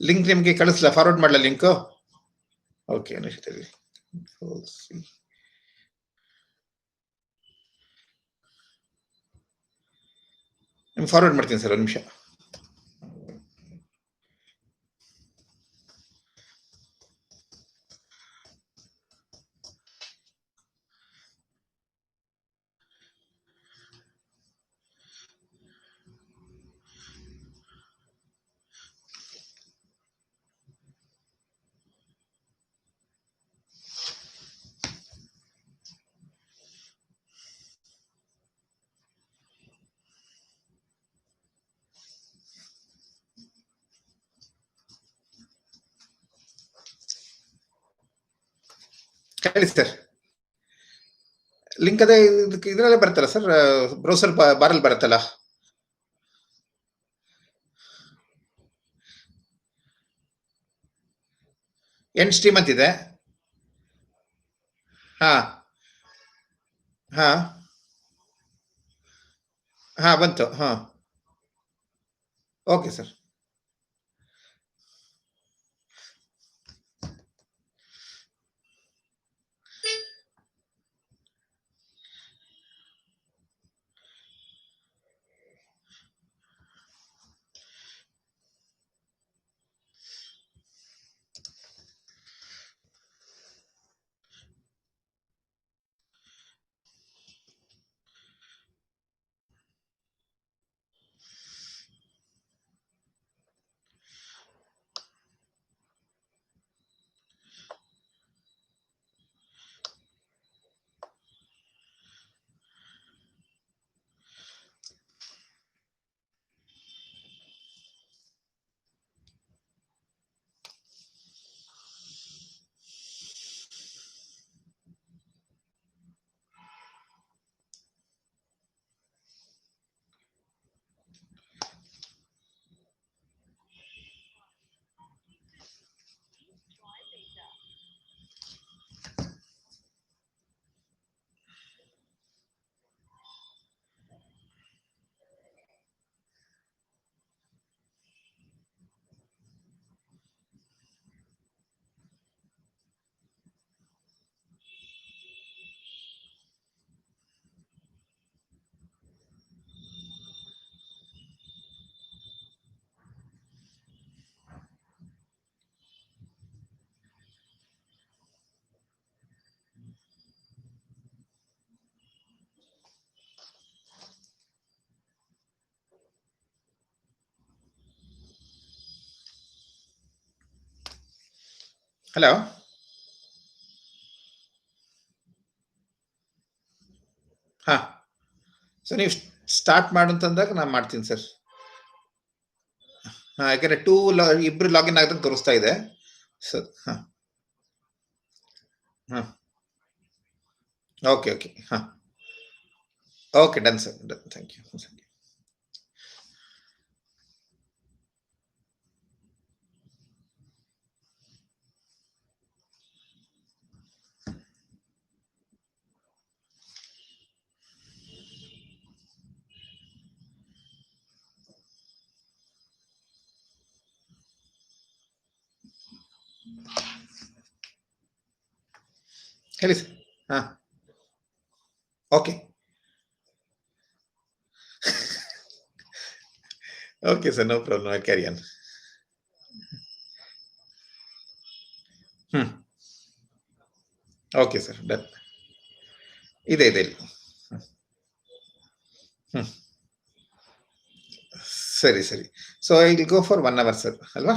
Link ನಿಮಗೆ ಕಳಿಸ್ಲಾ, forward ಮಾಡಲ link? Okay, ನಿಮಿಷದಲ್ಲಿ ನಿಮ್ಗೆ ಫಾರ್ವರ್ಡ್ ಮಾಡ್ತೀನಿ ಸರ್, ಒಂದು ನಿಮಿಷ. ಹೇಳಿ ಸರ್. ಲಿಂಕ್ ಅದೇ ಇದರಲ್ಲೇ ಬರುತ್ತಲ್ಲ ಸರ್, ಬ್ರೌಸರ್ ಬಾರಲ್ಲಿ ಬರುತ್ತಲ್ಲ. ಎಂಡ್ ಸ್ಟ್ರೀಮ್ ಅಂತಿದೆ. ಹಾ ಹಾ ಹಾ, ಬಂತು. ಹಾ, ಓಕೆ ಸರ್. ಹಲೋ, ಹಾ. ಸೊ ನೀವು ಸ್ಟಾರ್ಟ್ ಮಾಡು ಅಂತಂದಾಗ ನಾನು ಮಾಡ್ತೀನಿ ಸರ್. ಹಾ, ಯಾಕಂದ್ರೆ ಇಬ್ರು ಲಾಗಿನ್ ಆಗದಂಗೆ ತೋರಿಸ್ತಾ ಇದೆ ಸರ್. ಹಾ ಹಾ, ಓಕೆ ಓಕೆ. ಹಾ, okay, done sir, done. Thank you. ಹೇಳಿ ಸರ್. ಹಾ, okay okay sir, no problem, carry on. Hmm, okay sir, done. ಇದೆ ಇದೆ ಇಲ್ಲಿ. ಹ್ಮ್, ಸರಿ ಸರಿ. So I will go for 1 hour sir, ಅಲ್ವಾ?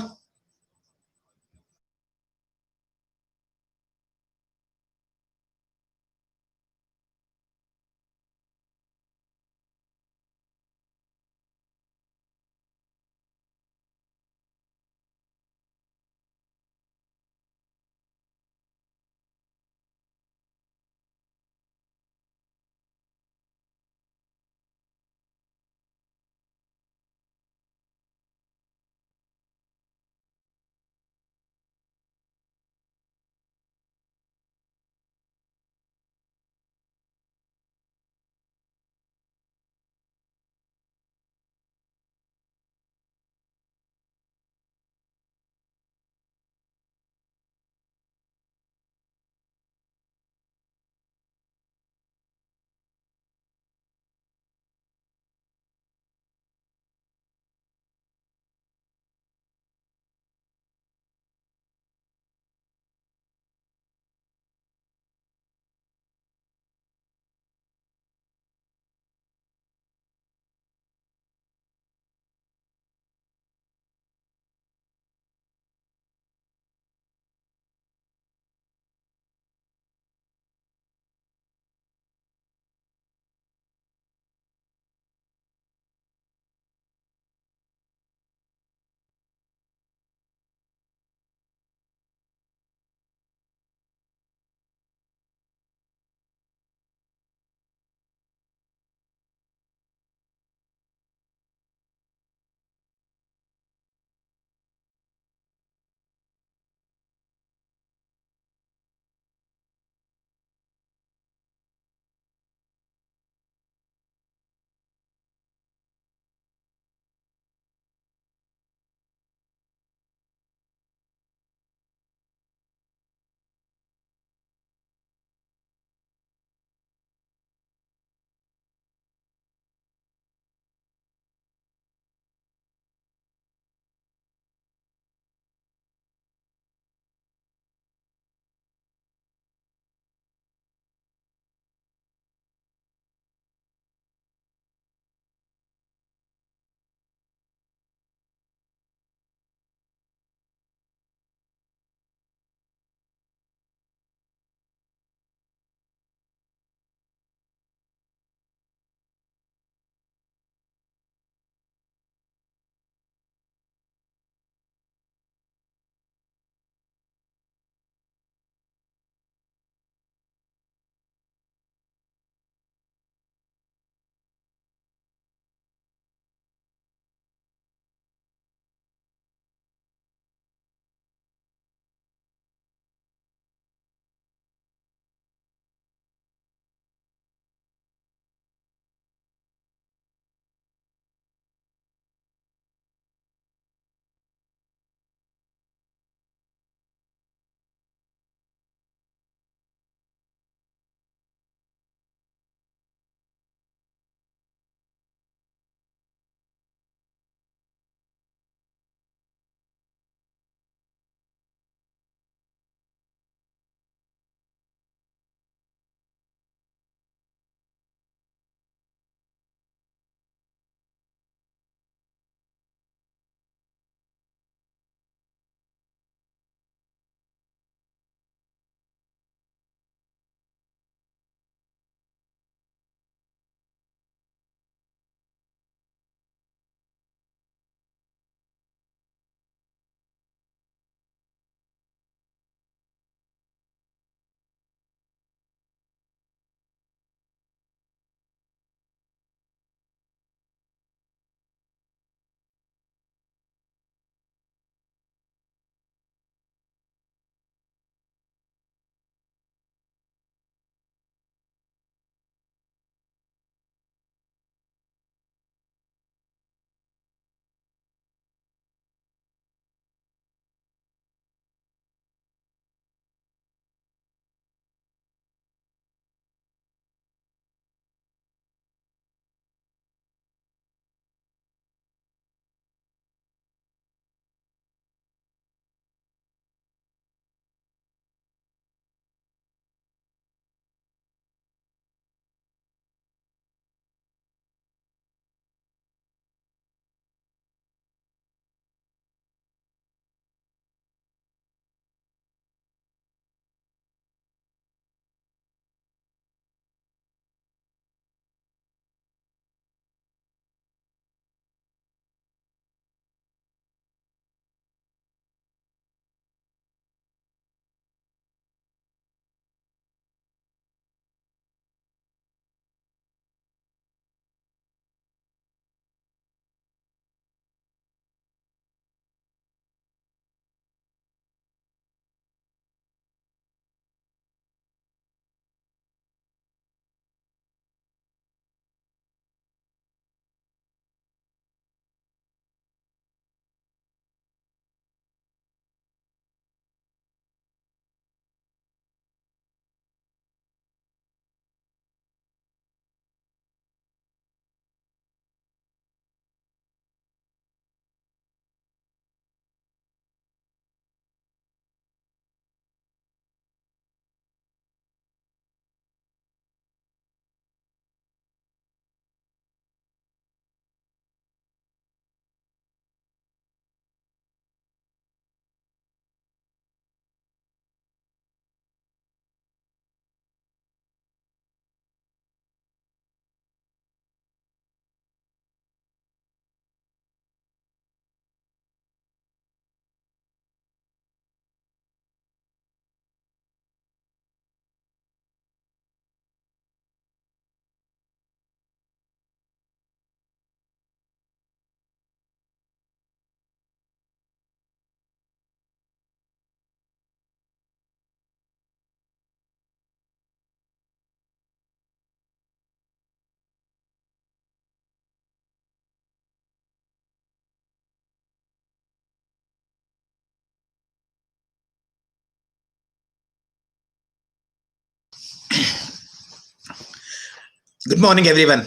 Good morning, everyone.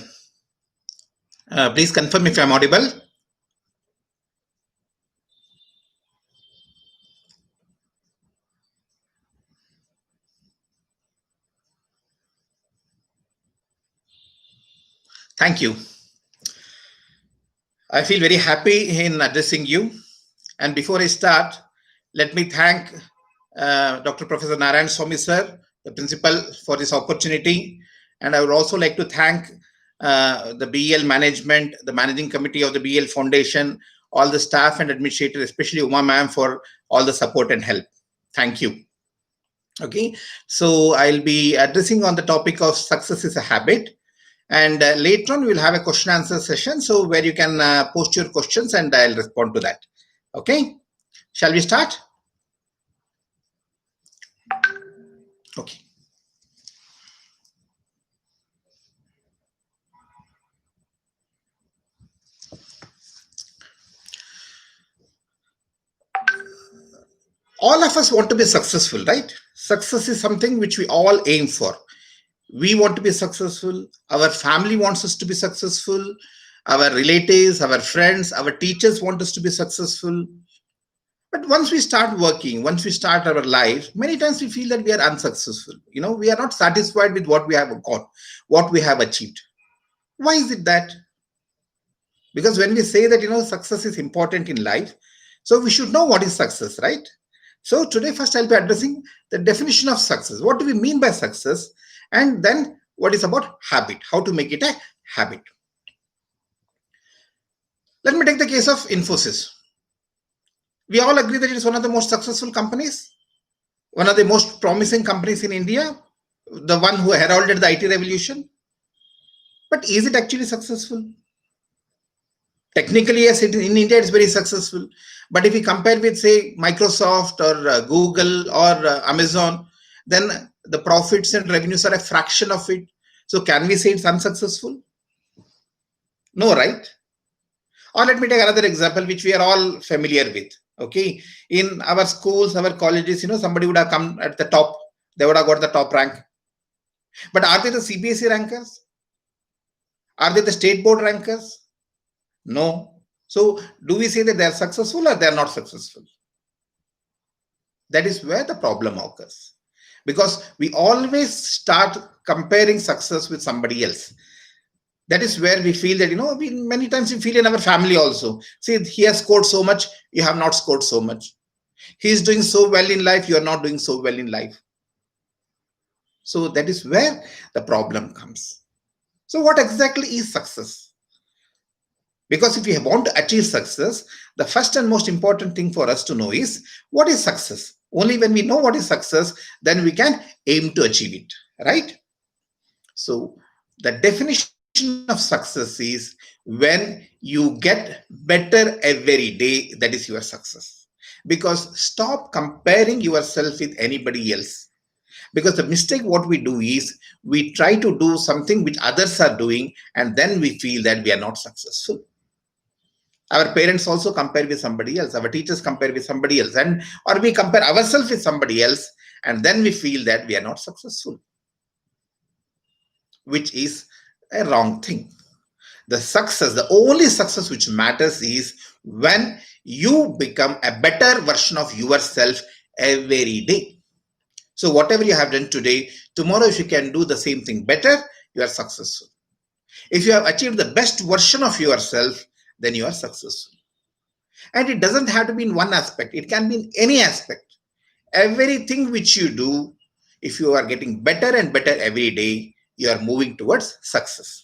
Please confirm if I'm audible. Thank you. I feel very happy in addressing you. And before I start, let me thank Dr. Professor Narayan Swamy sir, the principal, for this opportunity. And I would also like to thank the BEL management, the managing committee of the BEL Foundation, all the staff and administrators, especially Uma ma'am, for all the support and help. Thank you. Okay, so I'll be addressing on the topic of success is a habit. And later on, we'll have a question answer session. So where you can post your questions and I'll respond to that. Okay, shall we start? Okay. All of us want to be successful, right? Success is something which we all aim for. We want to be successful. Our family wants us to be successful. Our relatives, our friends, our teachers want us to be successful. But once we start working, once we start our life, many times we feel that we are unsuccessful. We are not satisfied with what we have got, what we have achieved. Why is it that? Because when we say that, success is important in life, so we should know what is success, right? So today, first I'll be addressing the definition of success. What do we mean by success? And then what is about habit, how to make it a habit. Let me take the case of Infosys. We all agree that it is one of the most successful companies, one of the most promising companies in India, the one who heralded the IT revolution. But is it actually successful? Technically, yes, in India it's very successful. But if we compare with, say, Microsoft or Google or Amazon, then the profits and revenues are a fraction of it. So can we say it's unsuccessful? No, right? Or let me take another example, which we are all familiar with. Okay, in our schools, our colleges, somebody would have come at the top. They would have got the top rank. But are they the CBSE rankers? Are they the state board rankers? No. So do we say that they are successful or they are not successful? That is where the problem occurs. Because we always start comparing success with somebody else. That is where we feel that, many times we feel in our family also. See, he has scored so much, you have not scored so much. He is doing so well in life, you are not doing so well in life. So that is where the problem comes. So what exactly is success? Because if we want to achieve success, the first and most important thing for us to know is what is success. Only when we know what is success, then we can aim to achieve it, right? So the definition of success is when you get better every day, that is your success. Because stop comparing yourself with anybody else. Because the mistake what we do is we try to do something which others are doing and then we feel that we are not successful. Our parents also compare with somebody else, our teachers compare with somebody else, and or we compare ourselves with somebody else and then we feel that we are not successful, which is a wrong thing. The success, the only success which matters is when you become a better version of yourself every day. So whatever you have done today, tomorrow if you can do the same thing better, you are successful. If you have achieved the best version of yourself, then you are successful. And it doesn't have to be in one aspect. It can be in any aspect. Everything which you do, if you are getting better and better every day, you are moving towards success.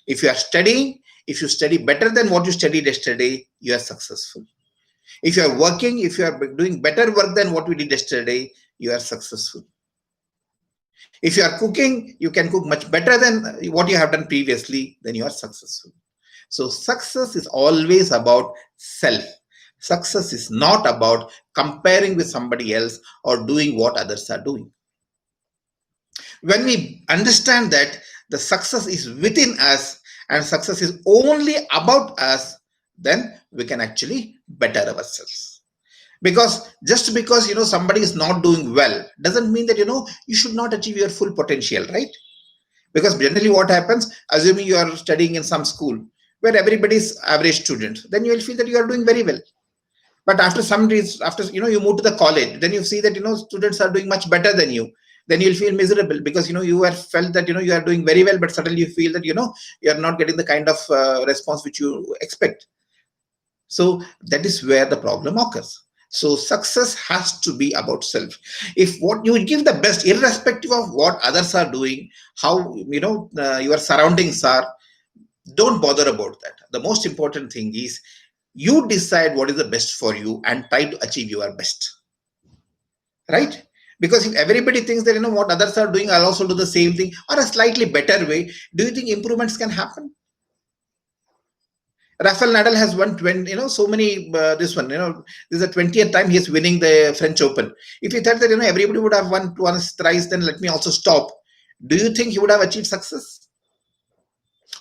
If you are studying, if you study better than what you studied yesterday, you are successful. If you are working, if you are doing better work than what we did yesterday, you are successful. If you are cooking, you can cook much better than what you have done previously, then you are successful. So success is always about self. Success is not about comparing with somebody else or doing what others are doing. When we understand that the success is within us and success is only about us, then we can actually better ourselves. Because just because somebody is not doing well doesn't mean that you should not achieve your full potential, right? Because generally what happens, assuming you are studying in some school where everybody is average student, then you will feel that you are doing very well. But after some days, after you move to the college, then you see that students are doing much better than you. Then you'll feel miserable because you have felt that you are doing very well, but suddenly you feel that you are not getting the kind of response which you expect. So that is where the problem occurs. So success has to be about self. If what you give the best, irrespective of what others are doing, how your surroundings are, don't bother about that. The most important thing is you decide what is the best for you and try to achieve your best, right? Because if everybody thinks that what others are doing, I'll also do the same thing or a slightly better way, do you think improvements can happen? Rafael Nadal has won 20, so many. This one, this is the 20th time he is winning the French Open. If he thought that everybody would have won once, thrice, then let me also stop. Do you think he would have achieved success?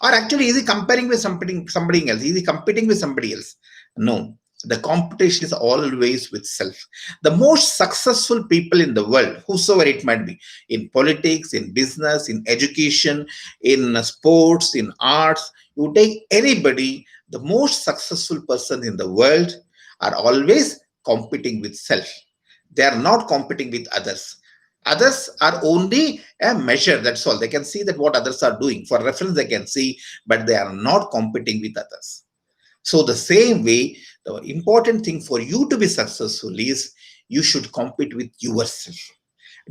Or actually, is he comparing with somebody else? Is he competing with somebody else? No. The competition is always with self. The most successful people in the world, whosoever it might be, in politics, in business, in education, in sports, in arts, you take anybody, the most successful person in the world are always competing with self. They are not competing with others. Others are only a measure, that's all. They can see that what others are doing. For reference, they can see, but they are not competing with others. So the same way, the important thing for you to be successful is you should compete with yourself.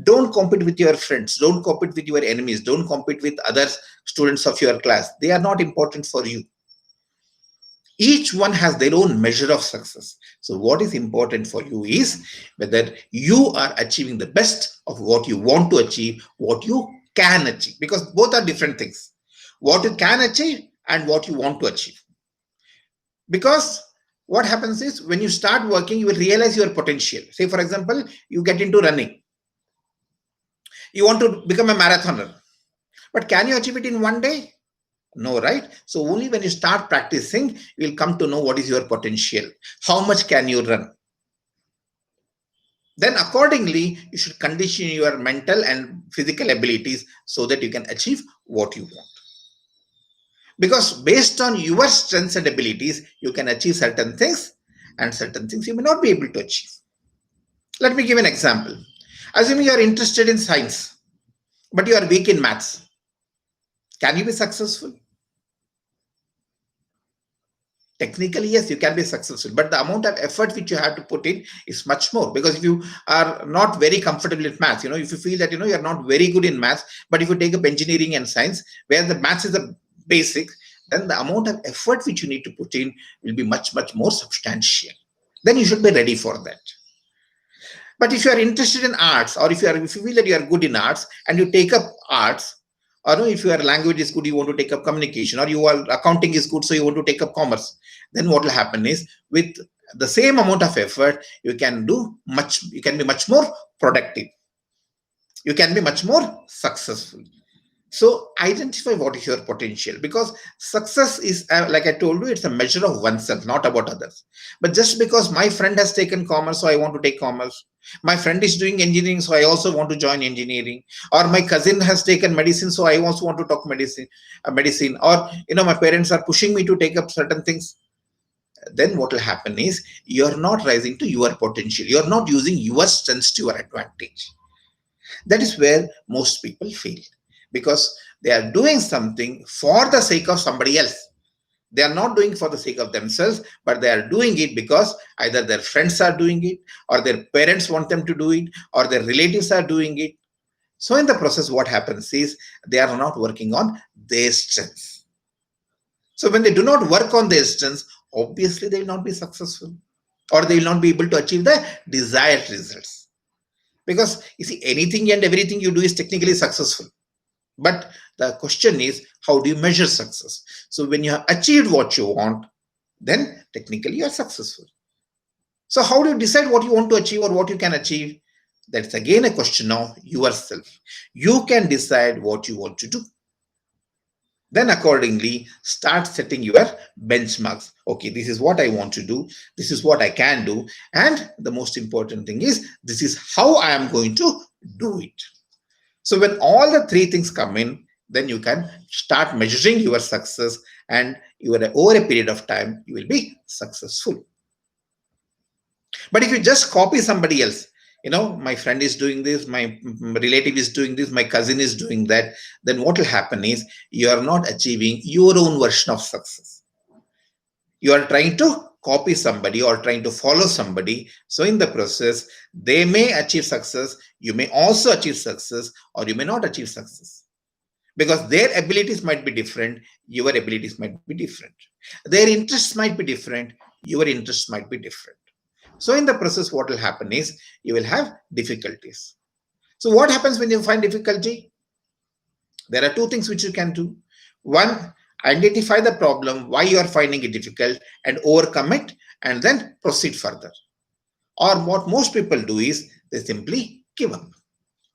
Don't compete with your friends. Don't compete with your enemies. Don't compete with other students of your class. They are not important for you. Each one has their own measure of success. So what is important for you is whether you are achieving the best of what you want to achieve, what you can achieve, because both are different things. What you can achieve and what you want to achieve. Because what happens is when you start working, you will realize your potential. Say, for example, you get into running. You want to become a marathoner. But can you achieve it in one day? No, right? So only when you start practicing, you will come to know what is your potential. How much can you run? Then accordingly, you should condition your mental and physical abilities so that you can achieve what you want. Because based on your strengths and abilities, you can achieve certain things and certain things you may not be able to achieve. Let me give an example. Assuming you are interested in science, but you are weak in maths. Can you be successful? Technically, yes, you can be successful, but the amount of effort which you have to put in is much more. Because if you are not very comfortable with maths, if you feel that you're not very good in maths, but if you take up engineering and science, where the maths is the basic, then the amount of effort which you need to put in will be much more substantial. Then you should be ready for that. But if you are interested in arts, or if you feel that you are good in arts and you take up arts, or if your language is good, you want to take up communication, or your accounting is good, so you want to take up commerce, then what will happen is with the same amount of effort, you can be much more productive. You can be much more successful. So identify what is your potential, because success is, like I told you, it's a measure of oneself, not about others. But just because my friend has taken commerce, so I want to take commerce. My friend is doing engineering, so I also want to join engineering. Or my cousin has taken medicine, so I also want to talk medicine. Or my parents are pushing me to take up certain things. Then what will happen is you're not rising to your potential. You're not using your strengths to your advantage. That is where most people fail, because they are doing something for the sake of somebody else. They are not doing for the sake of themselves, but they are doing it because either their friends are doing it, or their parents want them to do it, or their relatives are doing it. So in the process, what happens is they are not working on their strengths. So when they do not work on their strengths, obviously they will not be successful, or they will not be able to achieve the desired results. Because you see, anything and everything you do is technically successful. But the question is, how do you measure success? So when you have achieved what you want, then technically you are successful. So how do you decide what you want to achieve or what you can achieve? That's again a question of yourself. You can decide what you want to do. Then accordingly start setting your benchmarks. Okay, this is what I want to do, this is what I can do, and the most important thing is this is how I am going to do it. So when all the three things come in, then you can start measuring your success, and over a period of time you will be successful. But if you just copy somebody else, my friend is doing this, my relative is doing this, my cousin is doing that, then what will happen is you are not achieving your own version of success. You are trying to copy somebody or trying to follow somebody. So in the process, they may achieve success, you may also achieve success, or you may not achieve success. Because their abilities might be different, your abilities might be different. Their interests might be different, your interests might be different. So in the process, what will happen is you will have difficulties. So what happens when you find difficulty? There are two things which you can do. One, identify the problem, why you are finding it difficult, and overcome it, and then proceed further. Or what most people do is they simply give up.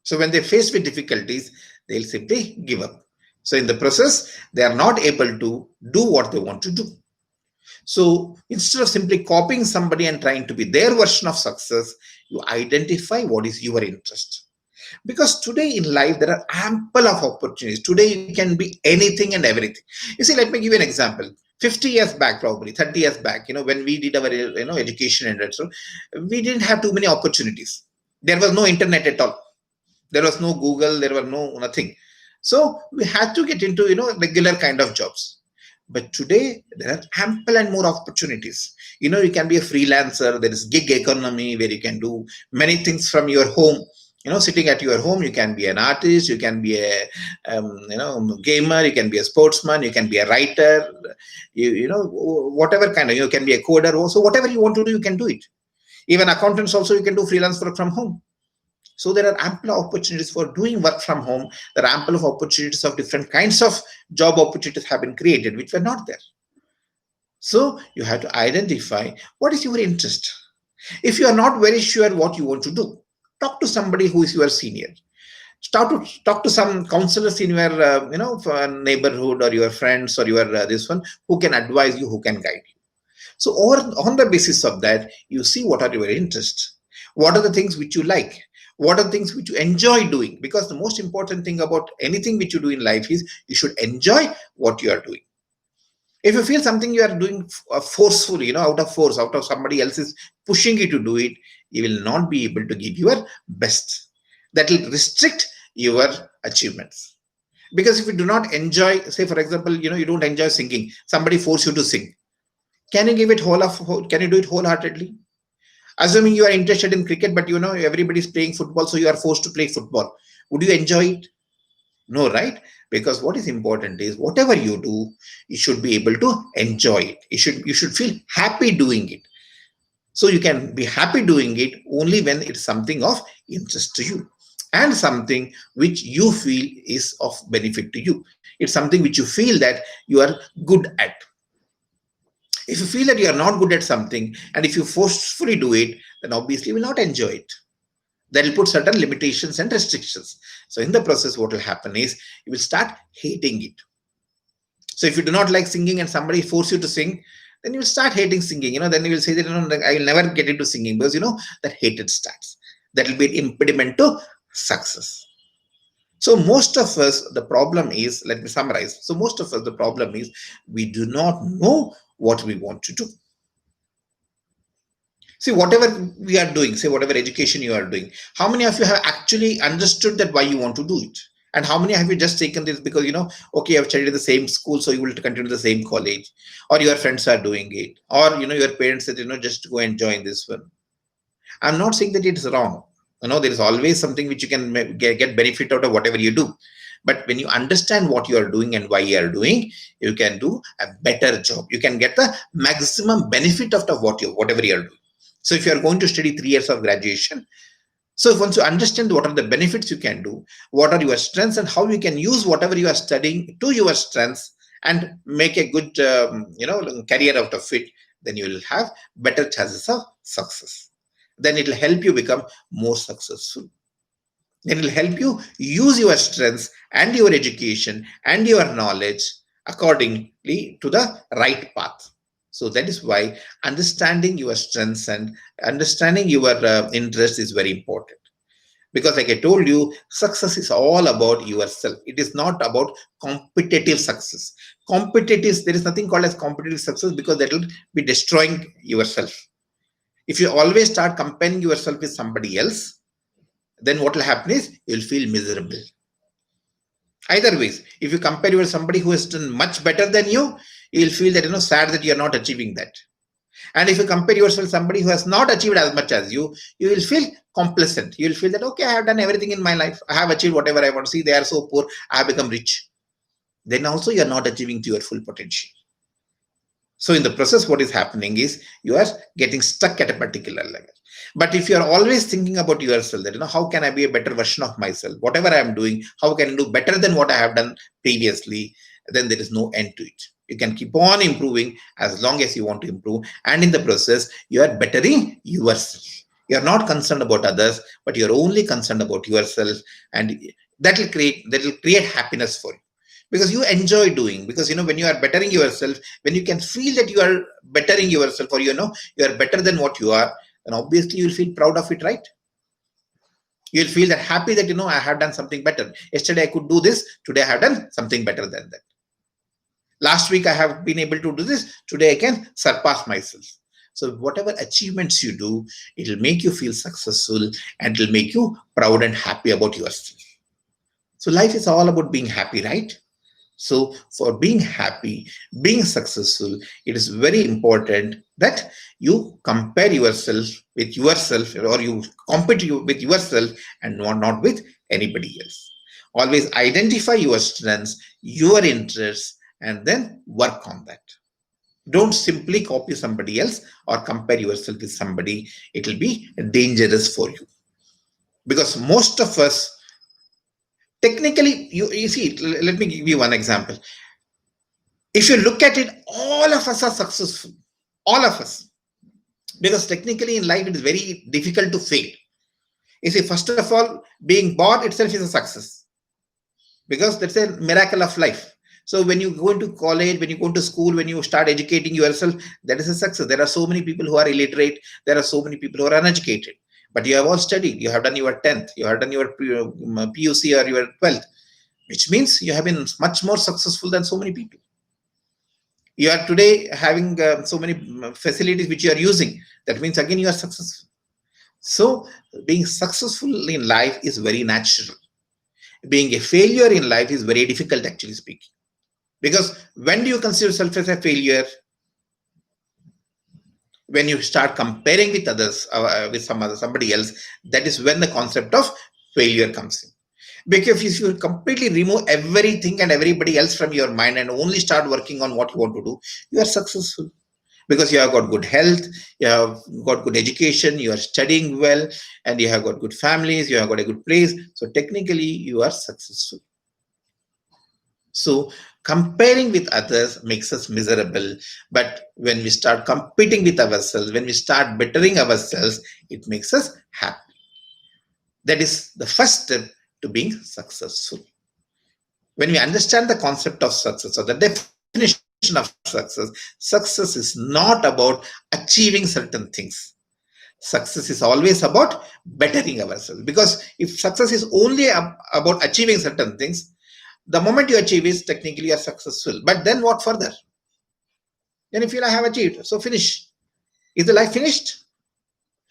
So when they face with difficulties, they'll simply give up. So in the process, they are not able to do what they want to do. So instead of simply copying somebody and trying to be their version of success, you identify what is your interest. Because today in life, there are ample of opportunities. Today, you can be anything and everything. You see, let me give you an example. 50 years back, probably 30 years back, when we did our, education and so, we didn't have too many opportunities. There was no internet at all. There was no Google. There was no nothing. So we had to get into, regular kind of jobs. But today, there are ample and more opportunities. You can be a freelancer. There is gig economy where you can do many things from your home. Sitting at your home, you can be an artist, you can be a gamer, you can be a sportsman, you can be a writer, whatever kind of, you can be a coder also. Whatever you want to do, you can do it. Even accountants also, you can do freelance work from home. So there are ample opportunities for doing work from home. There are ample of opportunities of different kinds of job opportunities have been created, which were not there. So you have to identify what is your interest. If you are not very sure what you want to do, talk to somebody who is your senior. Start to talk to some counselors in your neighborhood, or your friends, or your this one, who can advise you, who can guide you. So on the basis of that, you see what are your interests, what are the things which you like, what are the things which you enjoy doing. Because the most important thing about anything which you do in life is you should enjoy what you are doing. If you feel something you are doing forcefully, out of force, out of somebody else is pushing you to do it, you will not be able to give your best. That will restrict your achievements. Because if you do not enjoy, say for example, you don't enjoy singing, somebody force you to sing. Can you give it can you do it wholeheartedly? Assuming you are interested in cricket, but everybody is playing football, so you are forced to play football. Would you enjoy it? No, right? Because what is important is whatever you do, you should be able to enjoy it. You should feel happy doing it. So you can be happy doing it only when it's something of interest to you and something which you feel is of benefit to you. It's something which you feel that you are good at. If you feel that you are not good at something, and if you forcefully do it, then obviously you will not enjoy it. That will put certain limitations and restrictions. So in the process, what will happen is you will start hating it. So if you do not like singing and somebody force you to sing, then you will start hating singing. Then you will say that I will never get into singing, because that hatred starts. That will be an impediment to success. So most of us, the problem is, let me summarize. So most of us, the problem is we do not know what we want to do. See, whatever we are doing, say whatever education you are doing, how many of you have actually understood that why you want to do it? And how many have you just taken this because, okay, you have studied in the same school, so you will continue the same college, or your friends are doing it, or, your parents said, just go and join this one. I'm not saying that it's wrong. There is always something which you can get benefit out of whatever you do. But when you understand what you are doing and why you are doing, you can do a better job. You can get the maximum benefit out of whatever you are doing. So if you are going to study 3 years of graduation, so once you understand what are the benefits you can do, what are your strengths, and how you can use whatever you are studying to your strengths and make a good, career out of it, then you will have better chances of success. Then it will help you become more successful. Then it will help you use your strengths and your education and your knowledge accordingly to the right path. So that is why understanding your strengths and understanding your interests is very important. Because like I told you, success is all about yourself. It is not about competitive success. Competitive, there is nothing called as competitive success, because that will be destroying yourself. If you always start comparing yourself with somebody else, then what will happen is you'll feel miserable. Either ways, if you compare with somebody who has done much better than you, you'll feel that sad that you're not achieving that. And if you compare yourself with somebody who has not achieved as much as you will feel complacent. You will feel that, okay, I have done everything in my life. I have achieved whatever I want to see. They are so poor. I have become rich. Then also you are not achieving to your full potential. So in the process, what is happening is you are getting stuck at a particular level. But if you are always thinking about yourself, that how can I be a better version of myself? Whatever I am doing, how can I do better than what I have done previously? Then there is no end to it. You can keep on improving as long as you want to improve, and in the process, you are bettering yourself. You are not concerned about others, but you are only concerned about yourself, and that will create happiness for you, because you enjoy doing. Because when you are bettering yourself, when you can feel that you are bettering yourself, or you are better than what you are, then obviously you'll feel proud of it, right? You'll feel that happy that I have done something better. Yesterday I could do this, today I have done something better than that. Last week I have been able to do this, today I can surpass myself. So whatever achievements you do, it will make you feel successful, and it will make you proud and happy about yourself. So life is all about being happy, right? So for being happy, being successful, it is very important that you compare yourself with yourself, or you compete with yourself, and not with anybody else. Always identify your strengths, your interests, and then work on that. Don't simply copy somebody else or compare yourself with somebody. It will be dangerous for you, because most of us, technically, you see, let me give you one example. If you look at it, all of us are successful, all of us, because technically in life it is very difficult to fail. You see, first of all, being born itself is a success, because that's a miracle of life. So when you go into college, when you go to school, when you start educating yourself, that is a success. There are so many people who are illiterate, there are so many people who are uneducated, but you have all studied, you have done your 10th, you have done your PUC or your 12th, which means you have been much more successful than so many people. You are today having so many facilities which you are using. That means again you are successful. So being successful in life is very natural. Being a failure in life is very difficult, actually speaking. Because when do you consider yourself as a failure? When you start comparing with others, with somebody else, that is when the concept of failure comes in. Because if you completely remove everything and everybody else from your mind and only start working on what you want to do, you are successful. Because you have got good health, you have got good education, you are studying well, and you have got good families, you have got a good place. So technically, you are successful. So comparing with others makes us miserable. But when we start competing with ourselves, when we start bettering ourselves, it makes us happy. That is the first step to being successful. When we understand the concept of success, or the definition of success is not about achieving certain things. Success is always about bettering ourselves. Because if success is only about achieving certain things, the moment you achieve is technically you are successful. But then what further? Then you feel I have achieved, so finish. Is the life finished?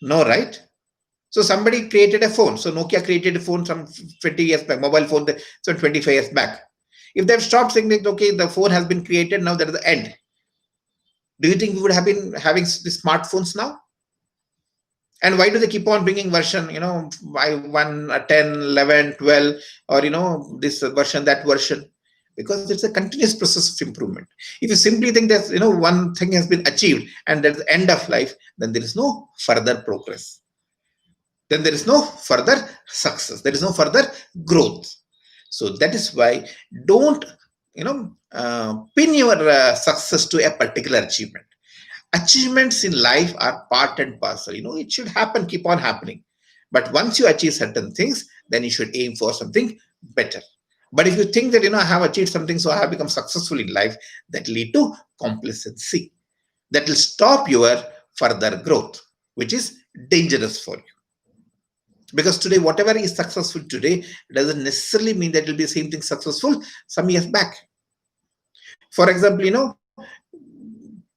No, right? So somebody created a phone. So Nokia created a phone some 20 years back, mobile phone, so 25 years back. If they've stopped saying that, okay, the phone has been created, now that is the end. Do you think we would have been having the smartphones now? And why do they keep on bringing version, by 1, 10, 11, 12, or, this version, that version? Because it's a continuous process of improvement. If you simply think that, one thing has been achieved and that's the end of life, then there is no further progress. Then there is no further success. There is no further growth. So that is why don't, pin your success to a particular achievement. Achievements in life are part and parcel. It should happen, keep on happening. But once you achieve certain things, then you should aim for something better. But if you think that, I have achieved something, so I have become successful in life, that lead to complacency. That will stop your further growth, which is dangerous for you. Because today, whatever is successful today doesn't necessarily mean that it will be the same thing successful some years back. For example,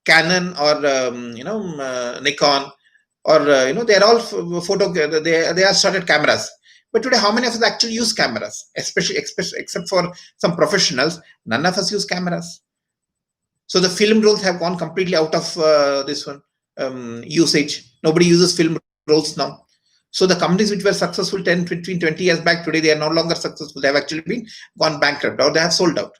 Canon or Nikon, or they're all photo. They are started cameras. But today, how many of us actually use cameras? Especially except for some professionals, none of us use cameras. So the film rolls have gone completely out of this one usage. Nobody uses film rolls now. So the companies which were successful 10, 15, 20 years back, today they are no longer successful. They have actually been gone bankrupt or they have sold out.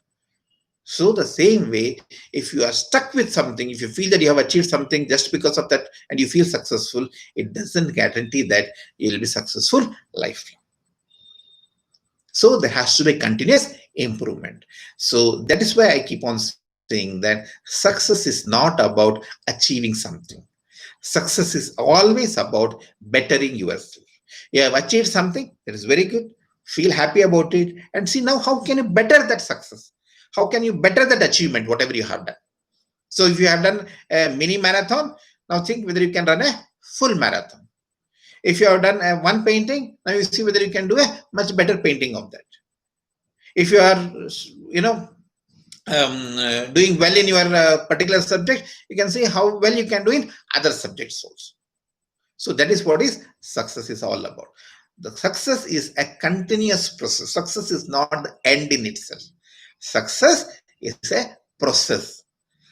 So the same way, if you are stuck with something, if you feel that you have achieved something just because of that and you feel successful, it doesn't guarantee that you will be successful lifelong. So there has to be continuous improvement. So that is why I keep on saying that success is not about achieving something. Success is always about bettering yourself. You have achieved something that is very good, feel happy about it, and see now how can you better that success? How can you better that achievement, whatever you have done? So if you have done a mini marathon, now think whether you can run a full marathon. If you have done one painting, now you see whether you can do a much better painting of that. If you are, doing well in your particular subject, you can see how well you can do in other subjects also. So that is what is success is all about. The success is a continuous process. Success is not the end in itself. Success is a process.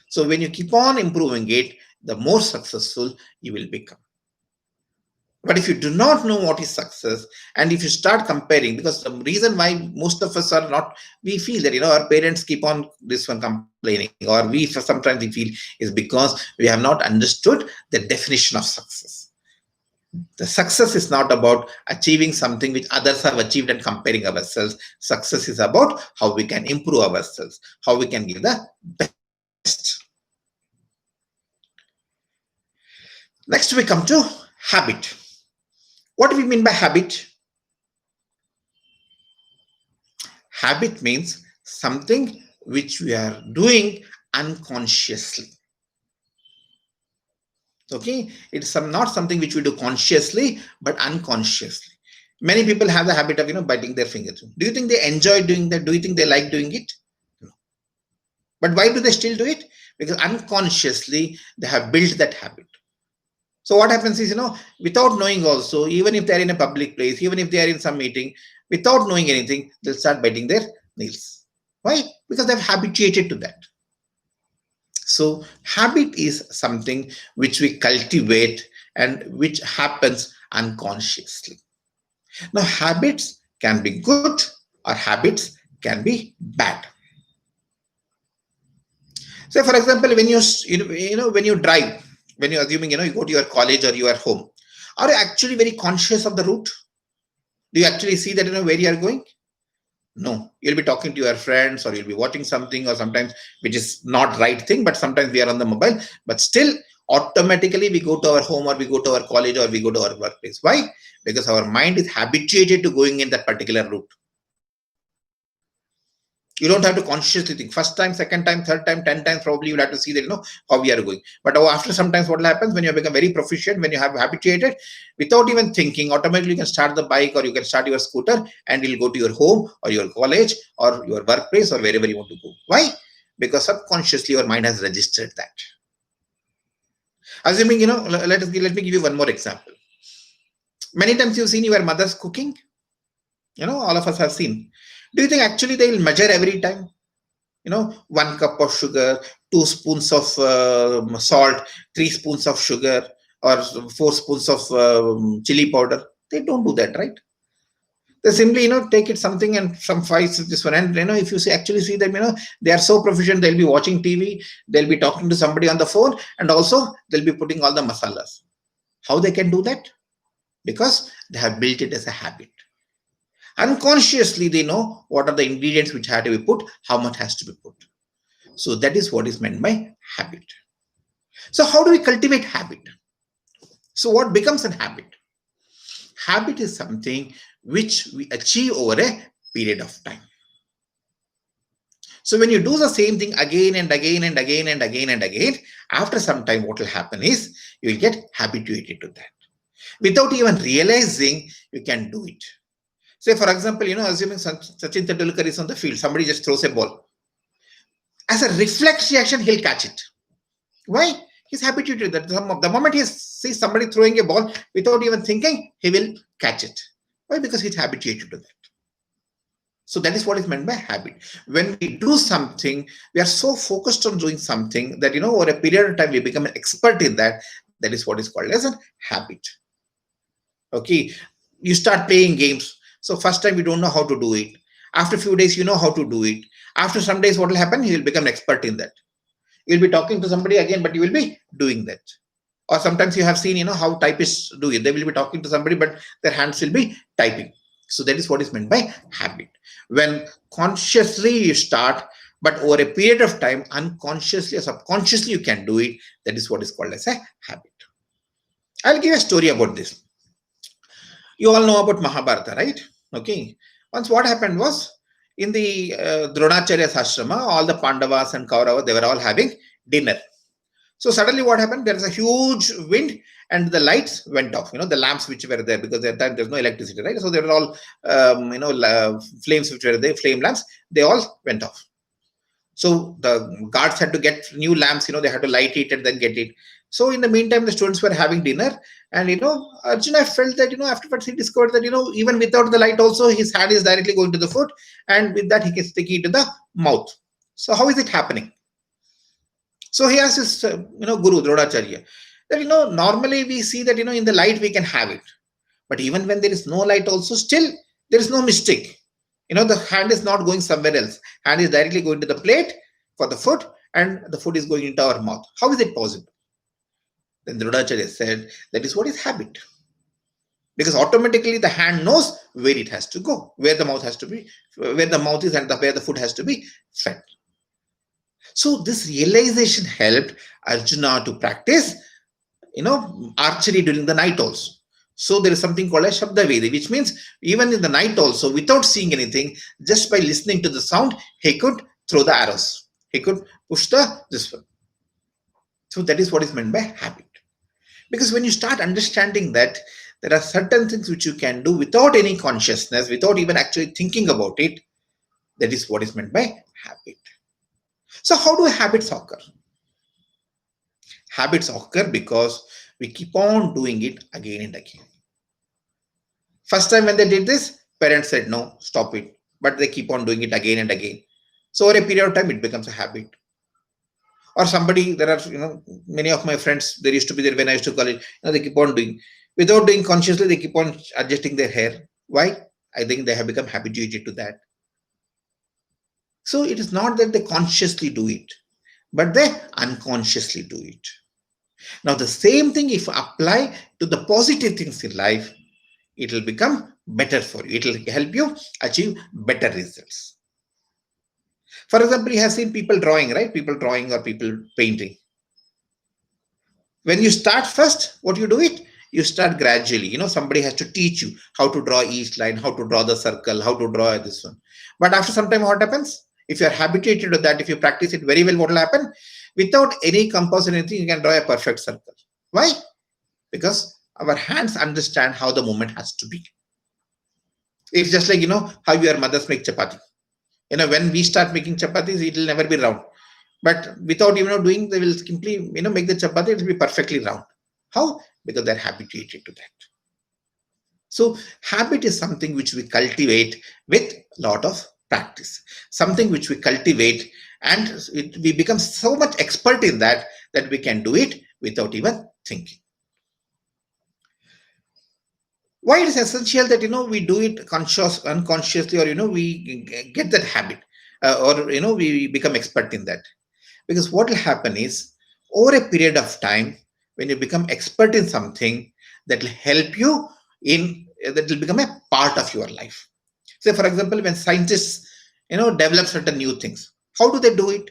So when you keep on improving it, the more successful you will become. But if you do not know what is success, and if you start comparing, because the reason why most of us are not, we feel that our parents keep on this one complaining, or we sometimes we feel is because we have not understood the definition of success. The success is not about achieving something which others have achieved and comparing ourselves. Success is about how we can improve ourselves, how we can give the best. Next, we come to habit. What do we mean by habit? Habit means something which we are doing unconsciously. Okay, it's not something which we do consciously, but unconsciously. Many people have the habit of biting their fingers. Do you think they enjoy doing that? Do you think they like doing it? No. But why do they still do it? Because unconsciously they have built that habit. So what happens is, without knowing also, even if they're in a public place, even if they are in some meeting, without knowing anything, they'll start biting their nails. Why? Because they've habituated to that. So habit is something which we cultivate and which happens unconsciously. Now, habits can be good or habits can be bad. So, for example, when when you drive, when you're assuming you go to your college or your home, are you actually very conscious of the route? Do you actually see that where you are going? No, you'll be talking to your friends, or you'll be watching something, or sometimes which is not right thing, but sometimes we are on the mobile, but still automatically we go to our home, or we go to our college, or we go to our workplace. Why? Because our mind is habituated to going in that particular route. You don't have to consciously think. First time, second time, third time, 10 times, probably you'll have to see that how we are going. But after sometimes what happens when you become very proficient, when you have habituated, without even thinking, automatically you can start the bike, or you can start your scooter, and you'll go to your home or your college or your workplace or wherever you want to go. Why? Because subconsciously your mind has registered that. Assuming, let me give you one more example. Many times you've seen your mother's cooking. All of us have seen. Do you think actually they will measure every time? 1 cup of sugar, 2 spoons of salt, 3 spoons of sugar, or 4 spoons of chili powder. They don't do that, right? They simply, take it something and some fights this one. And, if you actually see them, they are so proficient, they'll be watching TV, they'll be talking to somebody on the phone, and also they'll be putting all the masalas. How they can do that? Because they have built it as a habit. Unconsciously, they know what are the ingredients which have to be put, how much has to be put. So that is what is meant by habit. So how do we cultivate habit? So what becomes a habit? Habit is something which we achieve over a period of time. So when you do the same thing again and again and again and again and again, after some time, what will happen is you will get habituated to that. Without even realizing, you can do it. Say, for example, assuming Sachin Tendulkar is on the field, somebody just throws a ball. As a reflex reaction, he'll catch it. Why? He's habituated to that. The moment he sees somebody throwing a ball, without even thinking, he will catch it. Why? Because he's habituated to that. So that is what is meant by habit. When we do something, we are so focused on doing something that, over a period of time, we become an expert in that. That is what is called as a habit. Okay. You start playing games. So first time you don't know how to do it. After a few days, you know how to do it. After some days, what will happen? You will become an expert in that. You'll be talking to somebody again, but you will be doing that. Or sometimes you have seen, how typists do it. They will be talking to somebody, but their hands will be typing. So that is what is meant by habit. When consciously you start, but over a period of time, unconsciously or subconsciously you can do it. That is what is called as a habit. I'll give a story about this. You all know about Mahabharata, right? Okay. Once what happened was, in the Dronacharya's ashrama, all the Pandavas and Kauravas, they were all having dinner. So suddenly what happened? There is a huge wind and the lights went off, the lamps which were there, because at that time there's no electricity, right? So they were all, flames which were there, flame lamps, they all went off. So the guards had to get new lamps, they had to light it and then get it. So in the meantime, the students were having dinner, and Arjuna felt that afterwards he discovered that even without the light also his hand is directly going to the foot, and with that he gets sticky into the mouth. So how is it happening? So he asked his guru Dronacharya that normally we see that in the light we can have it, but even when there is no light also, still there is no mistake. The hand is not going somewhere else. Hand is directly going to the plate for the foot, and the food is going into our mouth. How is it possible? Then Dronacharya said, that is what is habit. Because automatically the hand knows where it has to go, where the mouth has to be, where the mouth is, and where the food has to be fed. So this realization helped Arjuna to practice, archery during the night also. So there is something called as Shabda Vedi, which means even in the night also, without seeing anything, just by listening to the sound, he could throw the arrows. He could push this one. So that is what is meant by habit. Because when you start understanding that there are certain things which you can do without any consciousness, without even actually thinking about it, that is what is meant by habit. So how do habits occur? Habits occur because we keep on doing it again and again. First time when they did this, parents said, no, stop it. But they keep on doing it again and again. So over a period of time, it becomes a habit. Or somebody, there are, many of my friends, there used to be there when I used to college, they keep on doing. Without doing consciously, they keep on adjusting their hair. Why? I think they have become habituated to that. So it is not that they consciously do it, but they unconsciously do it. Now, the same thing, if apply to the positive things in life, it will become better for you. It will help you achieve better results. For example, you have seen people drawing, right? People drawing or people painting. When you start first, what you do it? You start gradually. Somebody has to teach you how to draw each line, how to draw the circle, how to draw this one. But after some time, what happens? If you are habituated to that, if you practice it very well, what will happen? Without any compass or anything, you can draw a perfect circle. Why? Because our hands understand how the movement has to be. It's just like, how your mothers make chapati. When we start making chapatis, it will never be round. But without doing, they will simply, make the chapati, it will be perfectly round. How? Because they're habituated to that. So habit is something which we cultivate with a lot of practice. Something which we cultivate, and we become so much expert in that we can do it without even thinking. Why it is essential that we do it unconsciously, or we get that habit, or we become expert in that. Because what will happen is, over a period of time, when you become expert in something, that will help you that will become a part of your life. Say, for example, when scientists develop certain new things, how do they do it?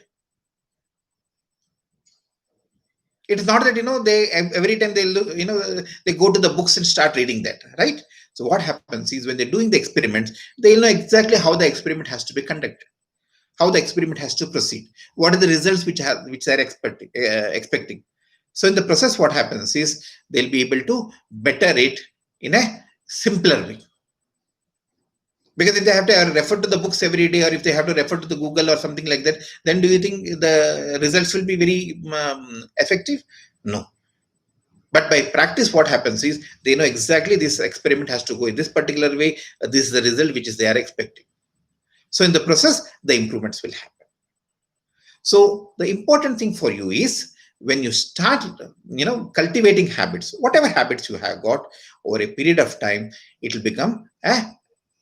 It is not that they every time they go to the books and start reading that, right? So what happens is, when they're doing the experiments, they'll know exactly how the experiment has to be conducted. how the experiment has to proceed, what are the results which they are expecting. So in the process, what happens is they'll be able to better it in a simpler way. Because if they have to refer to the books every day, or if they have to refer to the Google or something like that, then do you think the results will be very effective? No. But by practice, what happens is they know exactly this experiment has to go in this particular way. This is the result which is they are expecting. So in the process, the improvements will happen. So the important thing for you is when you start, cultivating habits, whatever habits you have got over a period of time, it will become a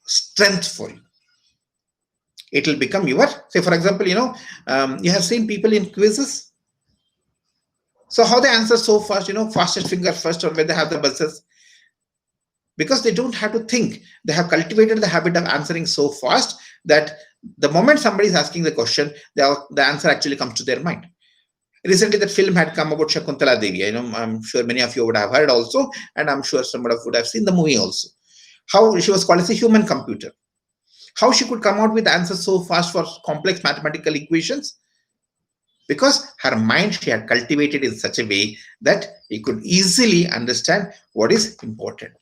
strength for you. It will become your, say for example, you have seen people in quizzes. So how they answer so fast, fastest finger first, or when they have the buzzers, because they don't have to think. They have cultivated the habit of answering so fast that the moment somebody is asking the question, the answer actually comes to their mind. Recently, that film had come about Shakuntala Devi. I'm sure many of you would have heard also, and I'm sure some of would have seen the movie also. How she was called as a human computer. How she could come out with answers so fast for complex mathematical equations? Because her mind she had cultivated in such a way that he could easily understand what is important.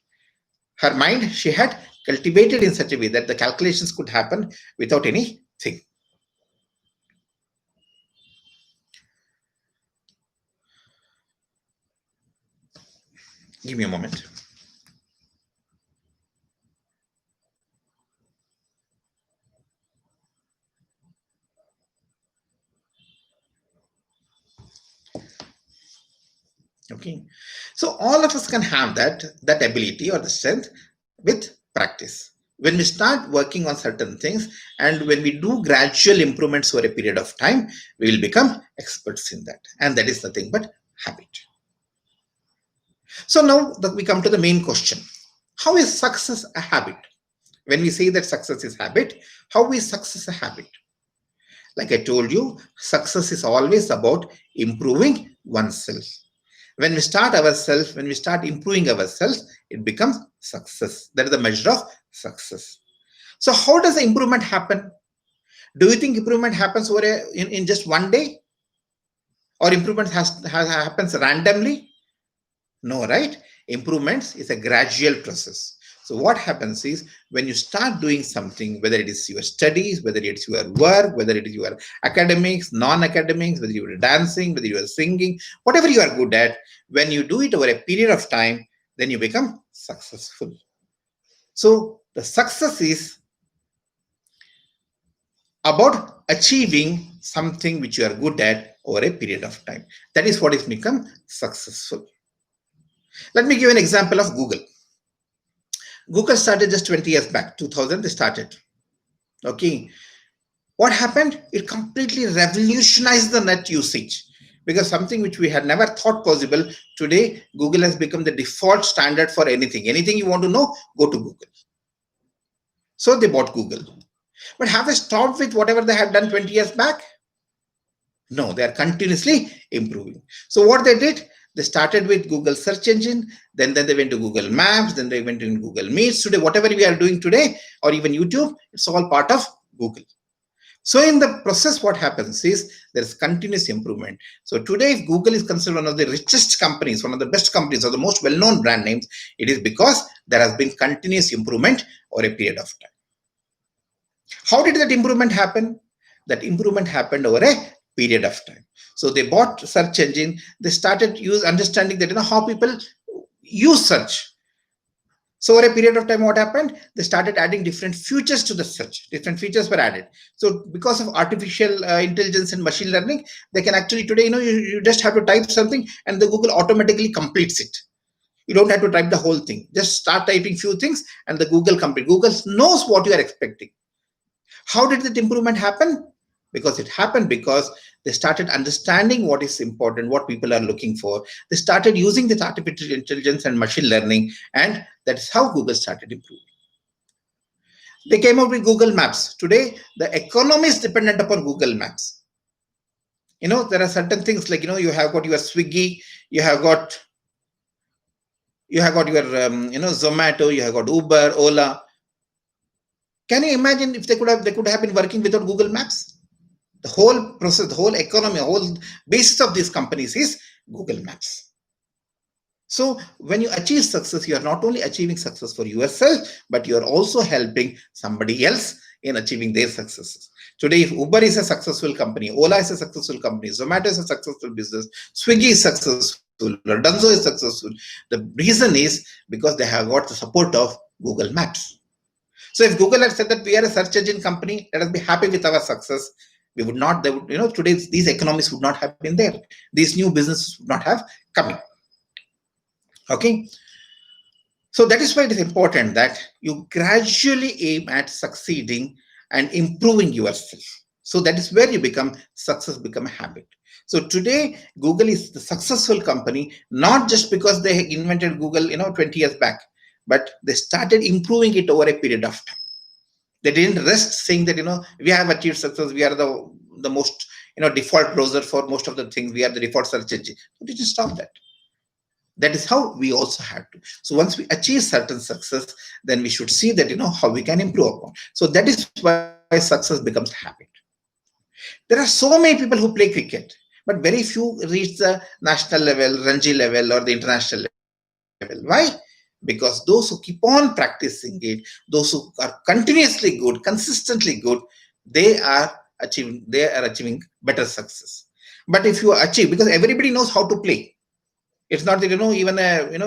Her mind she had cultivated in such a way that the calculations could happen without anything. Give me a moment. Okay, so all of us can have that ability or the strength with practice. When we start working on certain things and when we do gradual improvements over a period of time, we will become experts in that, and that is nothing but habit. So now that we come to the main question, how is success a habit? When we say that success is habit, how is success a habit? Like I told you, success is always about improving oneself. When we start ourselves, when we start improving ourselves, it becomes success. That is the measure of success. So how does the improvement happen? Do you think improvement happens in just one day? Or improvement happens randomly? No, right? Improvements is a gradual process. So what happens is when you start doing something, whether it is your studies, whether it's your work, whether it is your academics, non-academics, whether you are dancing, whether you are singing, whatever you are good at, when you do it over a period of time, then you become successful. So the success is about achieving something which you are good at over a period of time. That is what is become successful. Let me give an example of Google. Google started just 20 years back, 2000 they started. Okay. What happened? It completely revolutionized the net usage, because something which we had never thought possible, today Google has become the default standard for anything. Anything you want to know, go to Google. So they bought Google. But have they stopped with whatever they had done 20 years back? No, they are continuously improving. So what they did, they started with Google search engine, then they went to Google Maps, then they went to Google Meets. Today, whatever we are doing today, or even YouTube, it's all part of Google. So in the process, what happens is there is continuous improvement. So today, if Google is considered one of the richest companies, one of the best companies, or the most well-known brand names, it is because there has been continuous improvement over a period of time. How did that improvement happen? That improvement happened over a period of time. So they bought search engine. They started understanding that how people use search. So over a period of time, what happened? They started adding different features to the search. Different features were added. So because of artificial intelligence and machine learning, they can actually today, you just have to type something and the Google automatically completes it. You don't have to type the whole thing. Just start typing few things and the Google completes. Google knows what you are expecting. How did that improvement happen? Because it happened because they started understanding what is important, what people are looking for. They started using this artificial intelligence and machine learning, and that's how Google started improving. They came out with Google Maps. Today, the economy is dependent upon Google Maps. There are certain things like, you have got your Swiggy, you have got your, Zomato, you have got Uber, Ola. Can you imagine if they could have been working without Google Maps? The whole process, the whole economy, the whole basis of these companies is Google Maps. So when you achieve success, you are not only achieving success for yourself, but you are also helping somebody else in achieving their successes. Today, if Uber is a successful company, Ola is a successful company, Zomato is a successful business, Swiggy is successful, or Dunzo is successful, the reason is because they have got the support of Google Maps. So if Google had said that we are a search engine company, let us be happy with our success, we would not, they would, today these economies would not have been there. These new businesses would not have come in. Okay. So that is why it is important that you gradually aim at succeeding and improving yourself. So that is where you become success, become a habit. So today, Google is the successful company, not just because they invented Google, 20 years back, but they started improving it over a period of time. They didn't rest saying that, we have achieved success, we are the most, default browser for most of the things, we are the default search engine. So they just stop that. That is how we also have to. So once we achieve certain success, then we should see that, how we can improve upon. So that is why success becomes a habit. There are so many people who play cricket, but very few reach the national level, Ranji level, or the international level. Why? Because those who keep on practicing it, those who are continuously good, consistently good, they are achieving better success. But if you achieve, because everybody knows how to play, it's not that, even,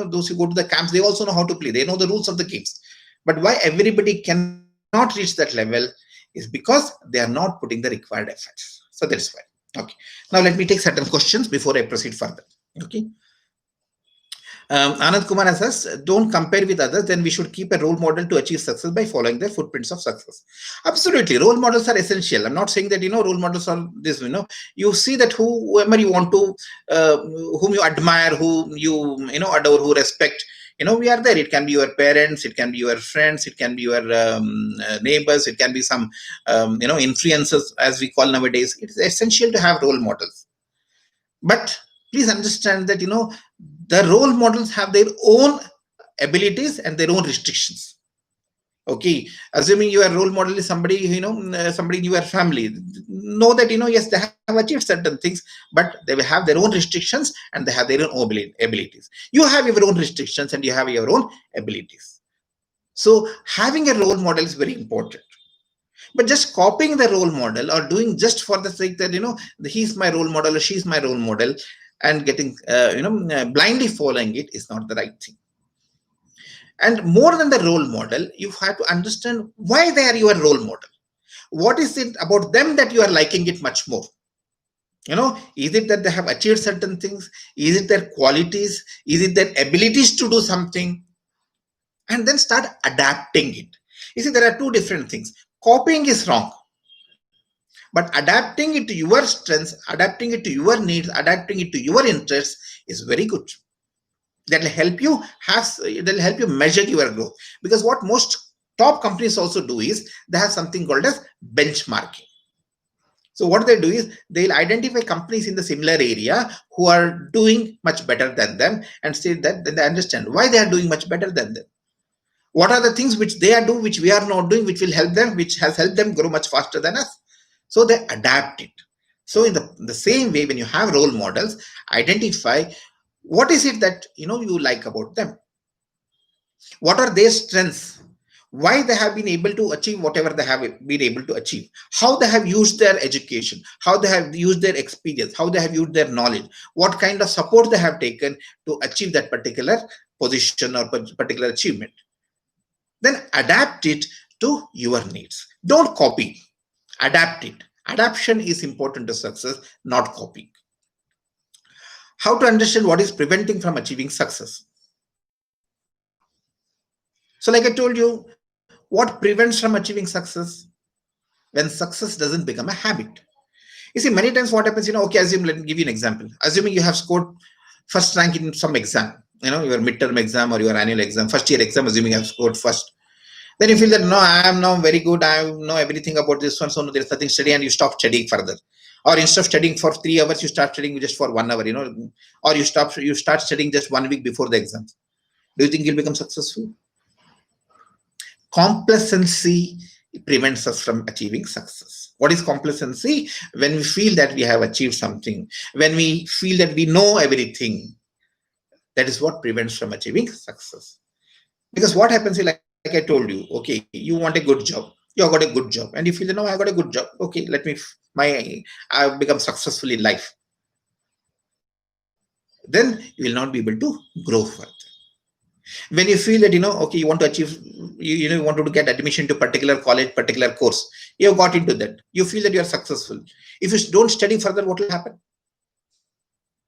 those who go to the camps, they also know how to play. They know the rules of the games. But why everybody cannot reach that level is because they are not putting the required efforts. So that's why. Okay. Now let me take certain questions before I proceed further. Okay. Anand Kumar says, don't compare with others, then we should keep a role model to achieve success by following the footprints of success. Absolutely. Role models are essential. I'm not saying that, role models are this, you see that whoever you want to, whom you admire, who you, adore, who respect, we are there. It can be your parents, it can be your friends, it can be your neighbors, it can be some, influencers, as we call nowadays. It's essential to have role models. But please understand that, the role models have their own abilities and their own restrictions. Okay, assuming your role model is somebody, somebody in your family, know that, yes, they have achieved certain things, but they will have their own restrictions and they have their own abilities. You have your own restrictions and you have your own abilities. So having a role model is very important. But just copying the role model or doing just for the sake that, he's my role model or she's my role model, and getting, blindly following it is not the right thing. And more than the role model, you have to understand why they are your role model. What is it about them that you are liking it much more? Is it that they have achieved certain things? Is it their qualities? Is it their abilities to do something? And then start adapting it. You see, there are two different things. Copying is wrong. But adapting it to your strengths, adapting it to your needs, adapting it to your interests is very good. That will help you measure your growth. Because what most top companies also do is they have something called as benchmarking. So what they do is they'll identify companies in the similar area who are doing much better than them and say that, then they understand why they are doing much better than them. What are the things which they are doing, which we are not doing, which will help them, which has helped them grow much faster than us. So they adapt it. So in the same way, when you have role models, identify what is it that you like about them. What are their strengths? Why they have been able to achieve whatever they have been able to achieve. How they have used their education. How they have used their experience. How they have used their knowledge. What kind of support they have taken to achieve that particular position or particular achievement. Then adapt it to your needs. Don't copy. Adapt it. Adaptation is important to success, not copying. How to understand what is preventing from achieving success? So like I told you, what prevents from achieving success? When success doesn't become a habit. You see, many times what happens, okay, let me give you an example. Assuming you have scored first rank in some exam, your midterm exam or your annual exam, first year exam, assuming you have scored first. Then you feel that, no, I am now very good, I know everything about this one, so no, there's nothing to study, and you stop studying further. Or instead of studying for 3 hours, you start studying just for 1 hour, or you start studying just 1 week before the exam. Do you think you'll become successful? Complacency prevents us from achieving success. What is complacency? When we feel that we have achieved something, when we feel that we know everything, that is what prevents from achieving success. Because what happens is, like I told you, okay, you want a good job, you have got a good job, and you feel that no, I got a good job. Okay, let me I've become successful in life. Then you will not be able to grow further. When you feel that okay, you want to achieve, you want to get admission to particular college, particular course, you have got into that, you feel that you are successful. If you don't study further, what will happen?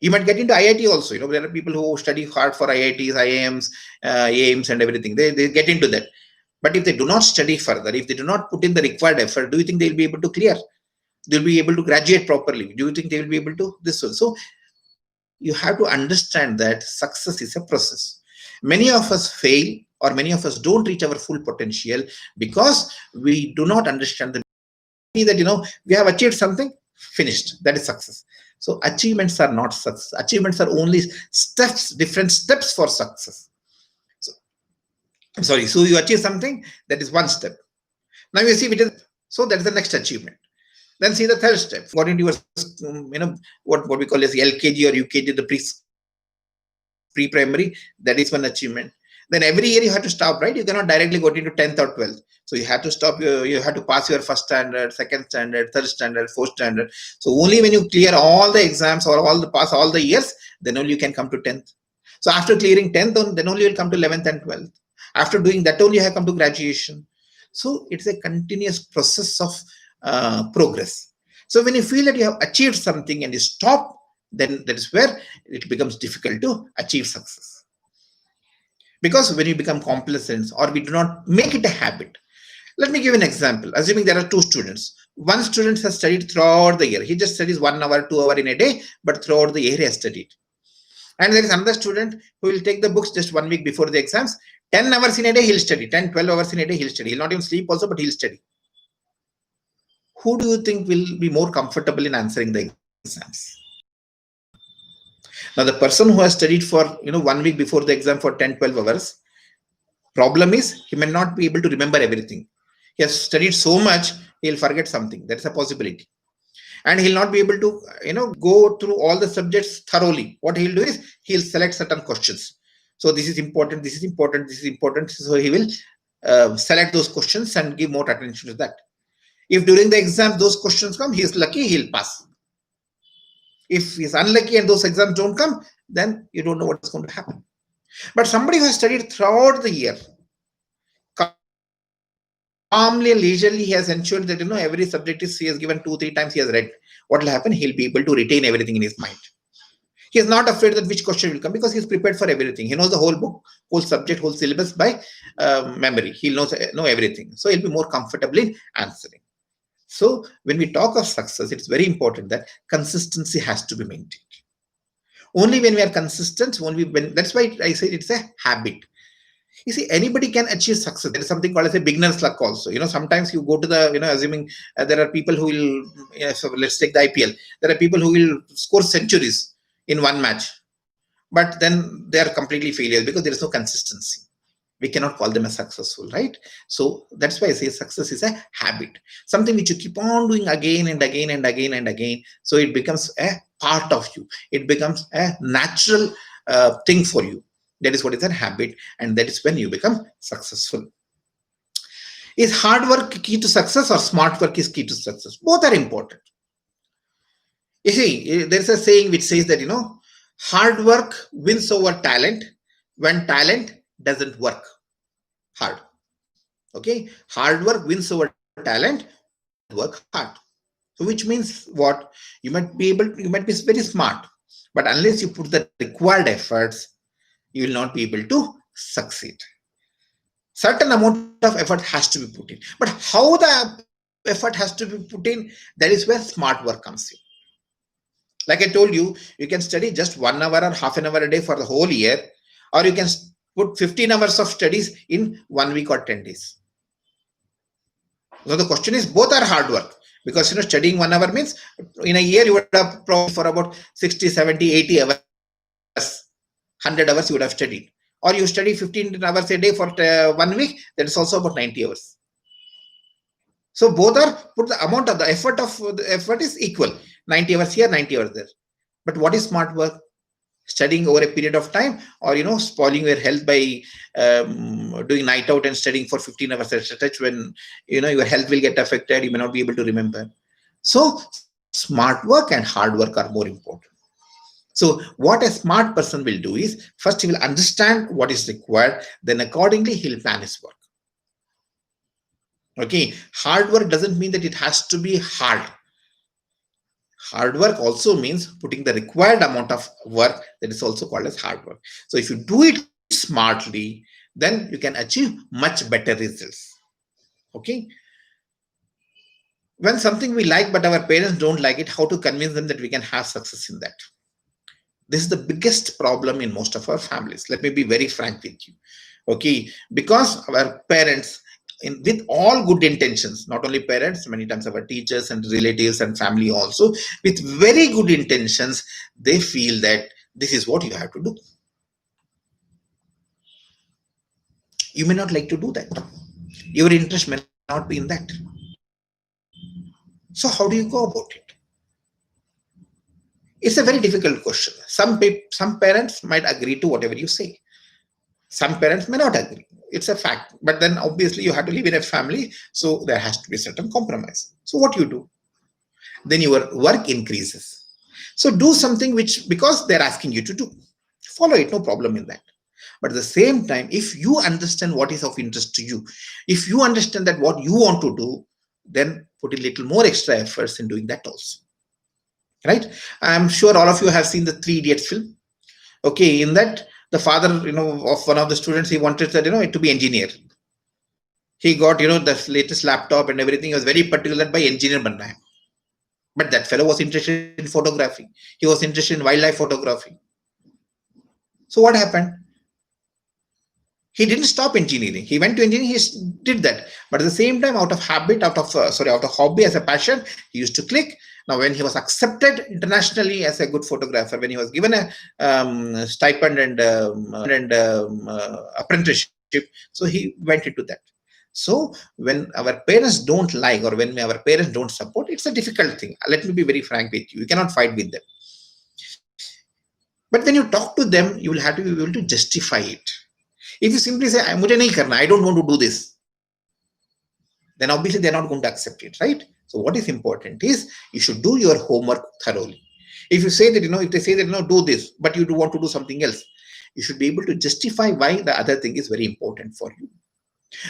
You might get into IIT also. There are people who study hard for IITs, IIMs, AIMs, and everything. They get into that. But if they do not study further, if they do not put in the required effort, do you think they'll be able to clear? They'll be able to graduate properly? Do you think they will be able to this one? So you have to understand that success is a process. Many of us fail, or many of us don't reach our full potential because we do not understand that we have achieved something, finished. That is success. So achievements are not success. Achievements are only steps, different steps for success. So I'm sorry. So you achieve something, that is one step. Now you see it is, so that is the next achievement. Then see the third step. Got into your what we call as LKG or UKG, the pre-primary. That is one achievement. Then every year you have to stop, right? You cannot directly go into 10th or 12th. So you have to stop. You have to pass your first standard, second standard, third standard, fourth standard. So only when you clear all the exams or pass all the years, then only you can come to 10th. So after clearing 10th, then only you will come to 11th and 12th. After doing that, only you have come to graduation. So it's a continuous process of progress. So when you feel that you have achieved something and you stop, then that is where it becomes difficult to achieve success. Because when you become complacent, or we do not make it a habit. Let me give an example. Assuming there are two students. One student has studied throughout the year. He just studies 1 hour, 2 hours in a day, but throughout the year he has studied. And there is another student who will take the books just 1 week before the exams. 10 hours in a day he'll study. 10, 12 hours in a day he'll study. He'll not even sleep also, but he'll study. Who do you think will be more comfortable in answering the exams? Now, the person who has studied for 1 week before the exam for 10, 12 hours, problem is he may not be able to remember everything. He has studied so much, he'll forget something. That's a possibility. And he'll not be able to go through all the subjects thoroughly. What he'll do is he'll select certain questions. So this is important, this is important, this is important. So he will select those questions and give more attention to that. If during the exam those questions come, he is lucky, he'll pass. If he's unlucky and those exams don't come, then you don't know what's going to happen. But somebody who has studied throughout the year, calmly and leisurely, he has ensured that every subject he has given 2-3 times he has read. What will happen? He'll be able to retain everything in his mind. He is not afraid that which question will come, because he's prepared for everything. He knows the whole book, whole subject, whole syllabus by memory. He'll know everything. So he'll be more comfortable in answering. So when we talk of success, it's very important that consistency has to be maintained. Only when we are consistent, that's why I say it's a habit. You see, anybody can achieve success. There is something called as a beginner's luck also. Sometimes you go to the, assuming there are people who will, so let's take the IPL. There are people who will score centuries in one match, but then they are completely failures because there is no consistency. We cannot call them as successful, right? So that's why I say success is a habit, something which you keep on doing again and again and again and again. So it becomes a part of you. It becomes a natural thing for you. That is what is a habit, and that is when you become successful. Is hard work key to success, or smart work is key to success? Both are important. You see, there's a saying which says that hard work wins over talent when talent doesn't work hard. Okay, hard work wins over talent, work hard. So which means what? You might be very smart, but unless you put the required efforts, you will not be able to succeed. Certain amount of effort has to be put in, but how the effort has to be put in, that is where smart work comes in. Like I told you, you can study just 1 hour or half an hour a day for the whole year, or you can put 15 hours of studies in 1 week or 10 days. So the question is, both are hard work, because studying 1 hour means in a year you would have probably for about 60, 70, 80 hours, 100 hours you would have studied. Or you study 15 hours a day for 1 week, that is also about 90 hours. So both are put the amount of the effort is equal. 90 hours here, 90 hours there. But what is smart work? Studying over a period of time, or spoiling your health by doing night out and studying for 15 hours at a stretch, when your health will get affected, you may not be able to remember. So smart work and hard work are more important. So what a smart person will do is, first he will understand what is required, then accordingly he'll plan his work. Okay, hard work doesn't mean that it has to be hard. Hard work also means putting the required amount of work, that is also called as hard work. So if you do it smartly, then you can achieve much better results. Okay, when something we like but our parents don't like it, how to convince them that we can have success in that? This is the biggest problem in most of our families. Let me be very frank with you. Okay, because our parents, with all good intentions, not only parents, many times our teachers and relatives and family also, with very good intentions, they feel that this is what you have to do. You may not like to do that. Your interest may not be in that. So how do you go about it? It's a very difficult question. Some parents might agree to whatever you say. Some parents may not agree. It's a fact. But then obviously you have to live in a family, so there has to be a certain compromise. So what you do? Then your work increases. So do something which, because they're asking you to do, follow it, no problem in that. But at the same time, if you understand what is of interest to you, if you understand that what you want to do, then put a little more extra efforts in doing that also. Right? I'm sure all of you have seen the Three Idiots film. Okay, in that, the father, of one of the students, he wanted that, it to be engineer. He got, the latest laptop and everything. He was very particular by engineer banna hai. But that fellow was interested in photography. He was interested in wildlife photography. So what happened? He didn't stop engineering. He went to engineering. He did that. But at the same time, out of habit, out of hobby, as a passion, he used to click. Now, when he was accepted internationally as a good photographer, when he was given a stipend and apprenticeship, so he went into that. So when our parents don't like, or when our parents don't support, it's a difficult thing. Let me be very frank with you. You cannot fight with them. But when you talk to them, you will have to be able to justify it. If you simply say, "Mujhe nahi karna, I don't want to do this," then obviously they're not going to accept it, right? So what is important is, you should do your homework thoroughly. If you say that, if they say that, do this, but you do want to do something else, you should be able to justify why the other thing is very important for you.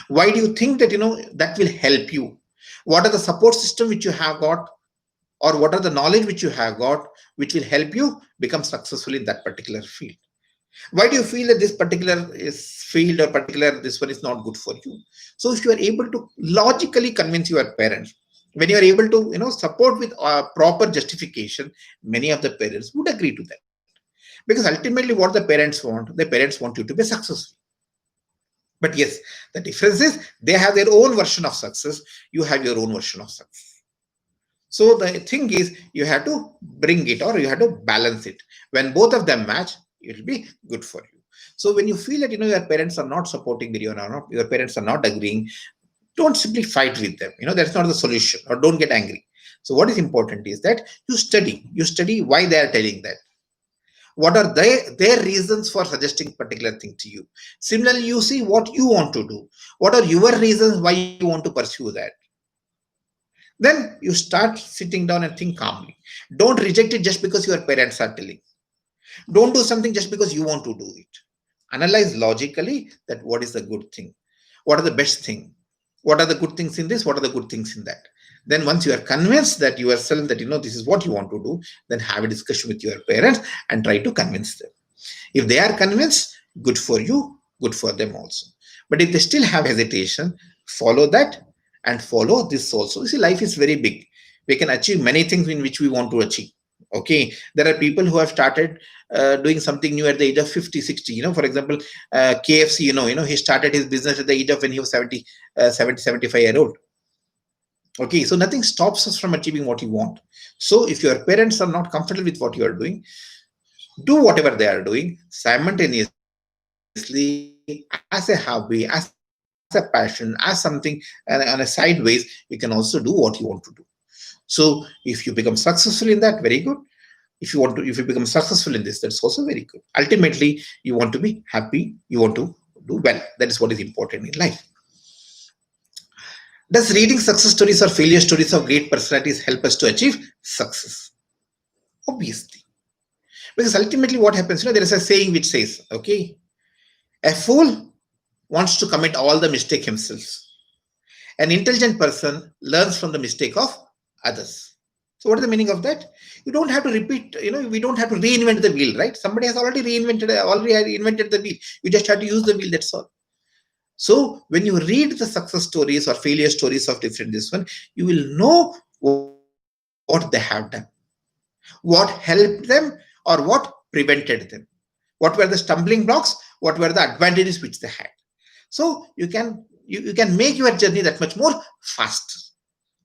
Why do you think that, that will help you? What are the support system which you have got, or what are the knowledge which you have got, which will help you become successful in that particular field? Why do you feel that this particular field or particular this one is not good for you? So if you are able to logically convince your parents, when you are able to support with proper justification, many of the parents would agree to that. Because ultimately what the parents want you to be successful. But yes, the difference is they have their own version of success, you have your own version of success. So the thing is, you have to bring it, or you have to balance it. When both of them match, it will be good for you. So when you feel that your parents are not supporting you, or your parents are not agreeing, don't simply fight with them. That's not the solution, or don't get angry. So what is important is that you study why they are telling that. What are their reasons for suggesting particular thing to you? Similarly, you see what you want to do. What are your reasons why you want to pursue that? Then you start sitting down and think calmly. Don't reject it just because your parents are telling. Don't do something just because you want to do it. Analyze logically that what is the good thing, what are the best thing, what are the good things in this, what are the good things in that. Then once you are convinced that yourself that this is what you want to do, then have a discussion with your parents and try to convince them. If they are convinced, good for you, good for them also. But if they still have hesitation, follow that and follow this also. You see, life is very big. We can achieve many things in which we want to achieve. Okay, there are people who have started doing something new at the age of 50, 60. For example, KFC, he started his business at the age of when he was 70, 75 year old. Okay, so nothing stops us from achieving what you want. So if your parents are not comfortable with what you are doing, do whatever they are doing simultaneously, as a hobby, as a passion, a passion, as something on a sideways, you can also do what you want to do. So if you become successful in that, very good. If you become successful in this, that's also very good. Ultimately, you want to be happy, you want to do well. That is what is important in life. Does reading success stories or failure stories of great personalities help us to achieve success? Obviously. Because ultimately what happens, there is a saying which says, okay, a fool wants to commit all the mistake himself. An intelligent person learns from the mistake of others. So what is the meaning of that? You don't have to repeat, we don't have to reinvent the wheel, right? Somebody has already invented the wheel. You just have to use the wheel, that's all. So when you read the success stories or failure stories of different this one, you will know what they have done, what helped them or what prevented them, what were the stumbling blocks, what were the advantages which they had. So you can make your journey that much more faster.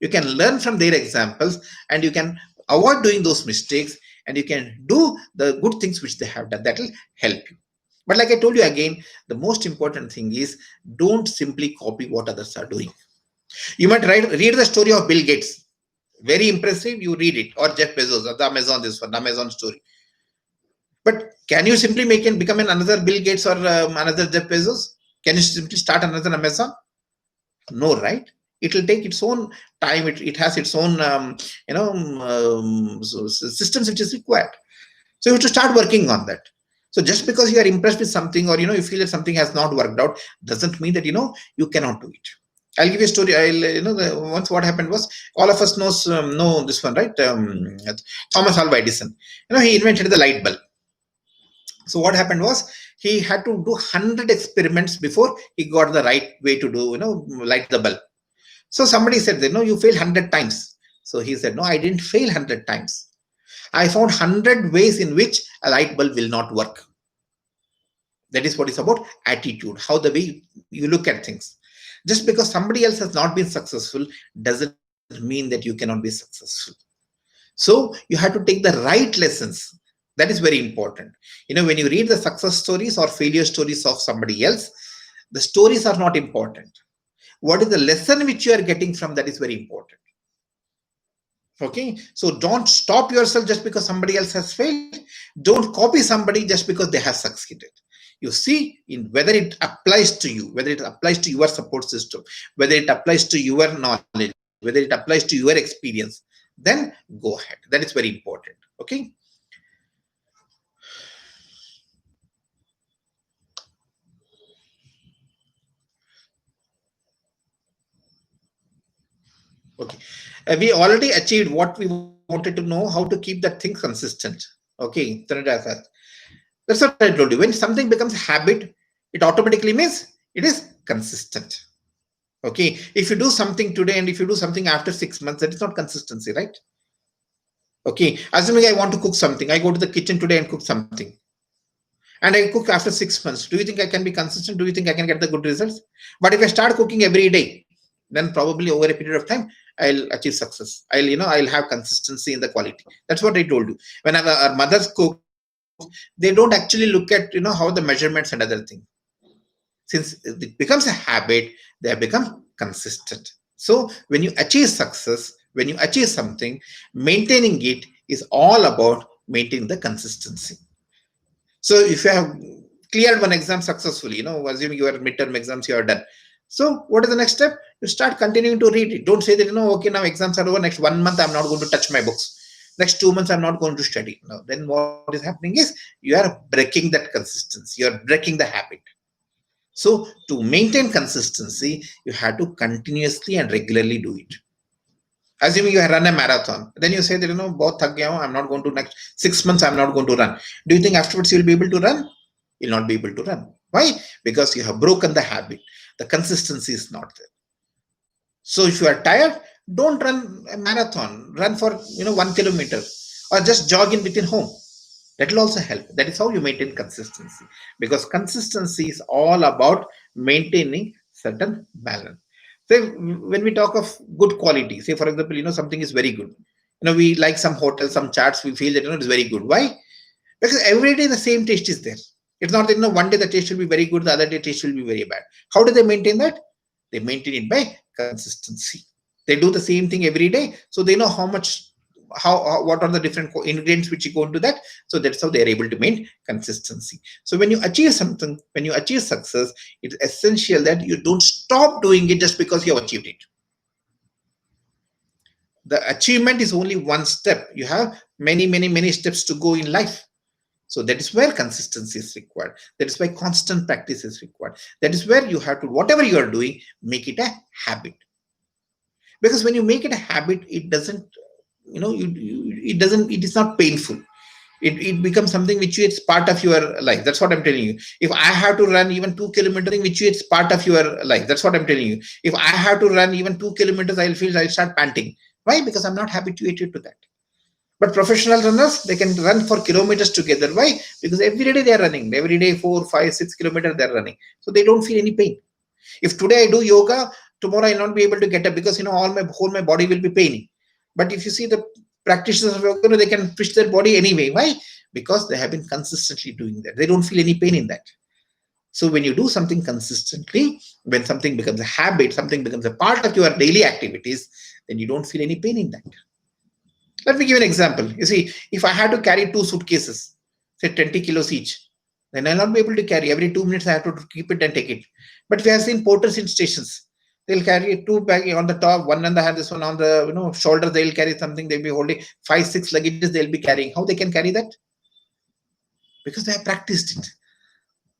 You can learn from their examples and you can avoid doing those mistakes, and you can do the good things which they have done. That will help you. But like I told you again, the most important thing is don't simply copy what others are doing. You might read the story of Bill Gates. Very impressive, you read it. Or Jeff Bezos, or the Amazon story. But can you simply become another Bill Gates or another Jeff Bezos? Can you simply start another Amazon? No, right? It will take its own time. It has its own, systems which is required. So you have to start working on that. So just because you are impressed with something, or you feel that something has not worked out, doesn't mean that you cannot do it. I'll give you a story. Once what happened was, all of us know this one, right? Thomas Alva Edison. He invented the light bulb. So what happened was, he had to do 100 experiments before he got the right way to do, light the bulb. So somebody said, you failed 100 times. So he said, no, I didn't fail 100 times. I found 100 ways in which a light bulb will not work. That is what is about attitude, how the way you look at things. Just because somebody else has not been successful doesn't mean that you cannot be successful. So you have to take the right lessons. That is very important. When you read the success stories or failure stories of somebody else, the stories are not important. What is the lesson which you are getting from that is very important. Okay, so don't stop yourself just because somebody else has failed. Don't copy somebody just because they have succeeded. You see in whether it applies to you, whether it applies to your support system, whether it applies to your knowledge, whether it applies to your experience, then go ahead. That is very important. Okay. Okay. We already achieved what we wanted to know, how to keep that thing consistent. Okay. That's what I told you. When something becomes a habit, it automatically means it is consistent. Okay. If you do something today and if you do something after 6 months, that is not consistency, right? Okay. Assuming I want to cook something, I go to the kitchen today and cook something. And I cook after 6 months. Do you think I can be consistent? Do you think I can get the good results? But if I start cooking every day, then probably over a period of time, I'll achieve success. I'll have consistency in the quality. That's what I told you. When our mothers cook, they don't actually look at, how the measurements and other things. Since it becomes a habit, they have become consistent. So when you achieve success, when you achieve something, maintaining it is all about maintaining the consistency. So if you have cleared one exam successfully, assuming your midterm exams you are done. So what is the next step? You start continuing to read it. Don't say that, okay, now exams are over. Next 1 month, I'm not going to touch my books. Next 2 months, I'm not going to study. No, then what is happening is you are breaking that consistency. You are breaking the habit. So to maintain consistency, you have to continuously and regularly do it. Assuming you run a marathon, then you say that, both I'm not going to next 6 months, I'm not going to run. Do you think afterwards you'll be able to run? You'll not be able to run. Why? Because you have broken the habit. The consistency is not there. So if you are tired, don't run a marathon. Run for 1 kilometer or just jog in within home. That will also help. That is how you maintain consistency, because consistency is all about maintaining certain balance. So when we talk of good quality, say for example, something is very good. We like some hotel, some charts, we feel that it's very good. Why? Because every day the same taste is there. It's not that one day the taste will be very good, the other day taste will be very bad. How do they maintain that? They maintain it by consistency. They do the same thing every day, so they know what are the different ingredients which you go into that. So that's how they are able to maintain consistency. So when you achieve something, when you achieve success, it's essential that you don't stop doing it just because you have achieved it. The achievement is only one step. You have many steps to go in life. So that is where consistency is required. That is why constant practice is required. That is where you have to, whatever you are doing, make it a habit. Because when you make it a habit, it doesn't, it is not painful. It becomes something which it's part of your life. That's what I'm telling you. If I have to run even 2 kilometers, which it's part of your life. That's what I'm telling you. If I have to run even 2 kilometers, I'll start panting. Why? Because I'm not habituated to that. But professional runners, they can run for kilometers together. Why? Because every day they are running. Every day 4, 5, 6 kilometers they are running. So they don't feel any pain. If today I do yoga, tomorrow I'll not be able to get up because my body will be paining. But if you see the practitioners of yoga, they can push their body anyway. Why? Because they have been consistently doing that. They don't feel any pain in that. So when you do something consistently, when something becomes a habit, something becomes a part of your daily activities, then you don't feel any pain in that. Let me give you an example. You see, if I had to carry 2 suitcases, say 20 kilos each, then I'll not be able to carry. Every 2 minutes I have to keep it and take it. But we have seen porters in stations. They'll carry 2 bags on the top, one on the hand, this one on the shoulder. They'll carry something. They'll be holding 5, 6 luggages. They'll be carrying. How they can carry that? Because they have practiced it.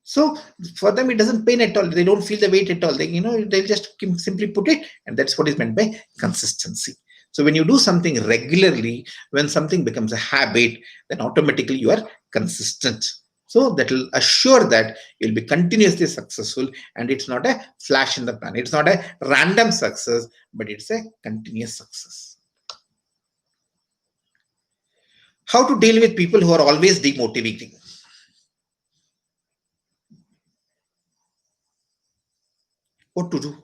So for them, it doesn't pain at all. They don't feel the weight at all. They'll just simply put it, and that's what is meant by consistency. So when you do something regularly, when something becomes a habit, then automatically you are consistent. So that will assure that you'll be continuously successful, and it's not a flash in the pan. It's not a random success, but it's a continuous success. How to deal with people who are always demotivating? What to do?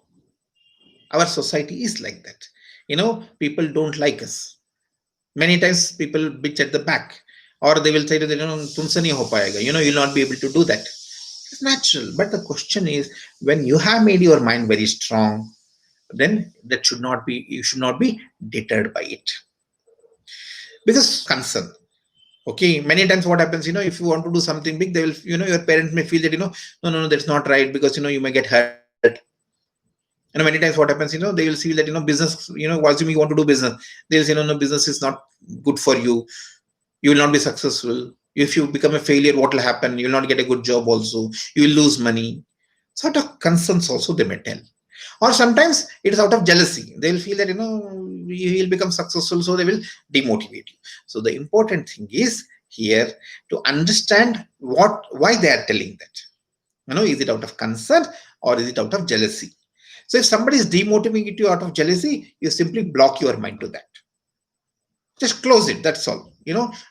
Our society is like that. People don't like us. Many times people bitch at the back, or they will say that tumse nahi ho payega. You'll not be able to do that. It's natural. But the question is, when you have made your mind very strong, then you should not be deterred by it. Because concern. Okay, many times what happens, if you want to do something big, they will, your parents may feel that, no, that's not right, because, you may get hurt. Many times what happens, they will see that, business, assuming you want to do business, they'll say, no, business is not good for you. You will not be successful. If you become a failure, what will happen? You will not get a good job also. You will lose money. Sort of concerns also they may tell. Or sometimes it is out of jealousy. They'll feel that, you will become successful, so they will demotivate you. So the important thing is here to understand why they are telling that. Is it out of concern or is it out of jealousy? So if somebody is demotivating you out of jealousy, you simply block your mind to that. Just close it. That's all.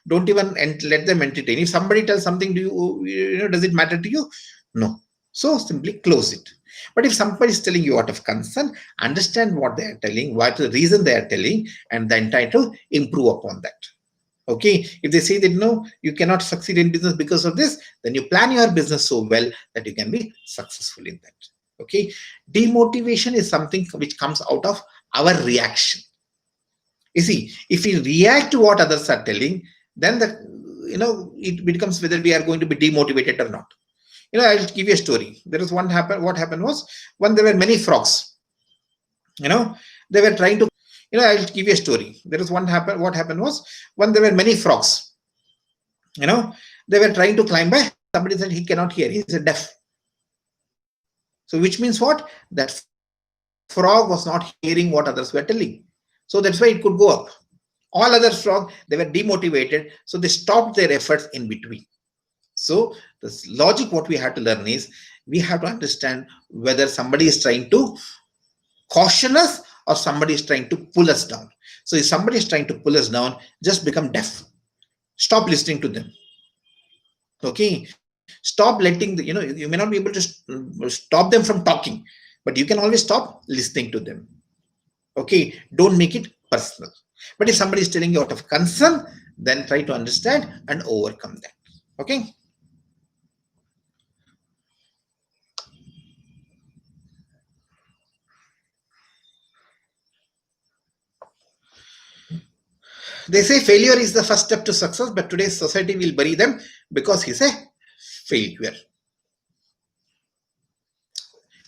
Don't even let them entertain. If somebody tells something to you, does it matter to you? No. So simply close it. But if somebody is telling you out of concern, understand what they are telling, what the reason they are telling, and then try to improve upon that. Okay. If they say that no, you cannot succeed in business because of this, then you plan your business so well that you can be successful in that. Okay. Demotivation is something which comes out of our reaction. You see, if we react to what others are telling, then it becomes whether we are going to be demotivated or not. I'll give you a story. There was what happened was, when there were many frogs, they were trying to, I'll give you a story. What happened was, when there were many frogs, they were trying to climb by, somebody said he cannot hear, he's a deaf. So which means what? That frog was not hearing what others were telling. So that's why it could go up. All other frogs, they were demotivated, so they stopped their efforts in between. So this logic, what we have to learn is, we have to understand whether somebody is trying to caution us or somebody is trying to pull us down. So if somebody is trying to pull us down, just become deaf. Stop listening to them. Okay. Stop letting you may not be able to stop them from talking, but you can always stop listening to them. Okay. Don't make it personal. But if somebody is telling you out of concern, then try to understand and overcome that. Okay. They say failure is the first step to success, but today's society will bury them because he's a failure.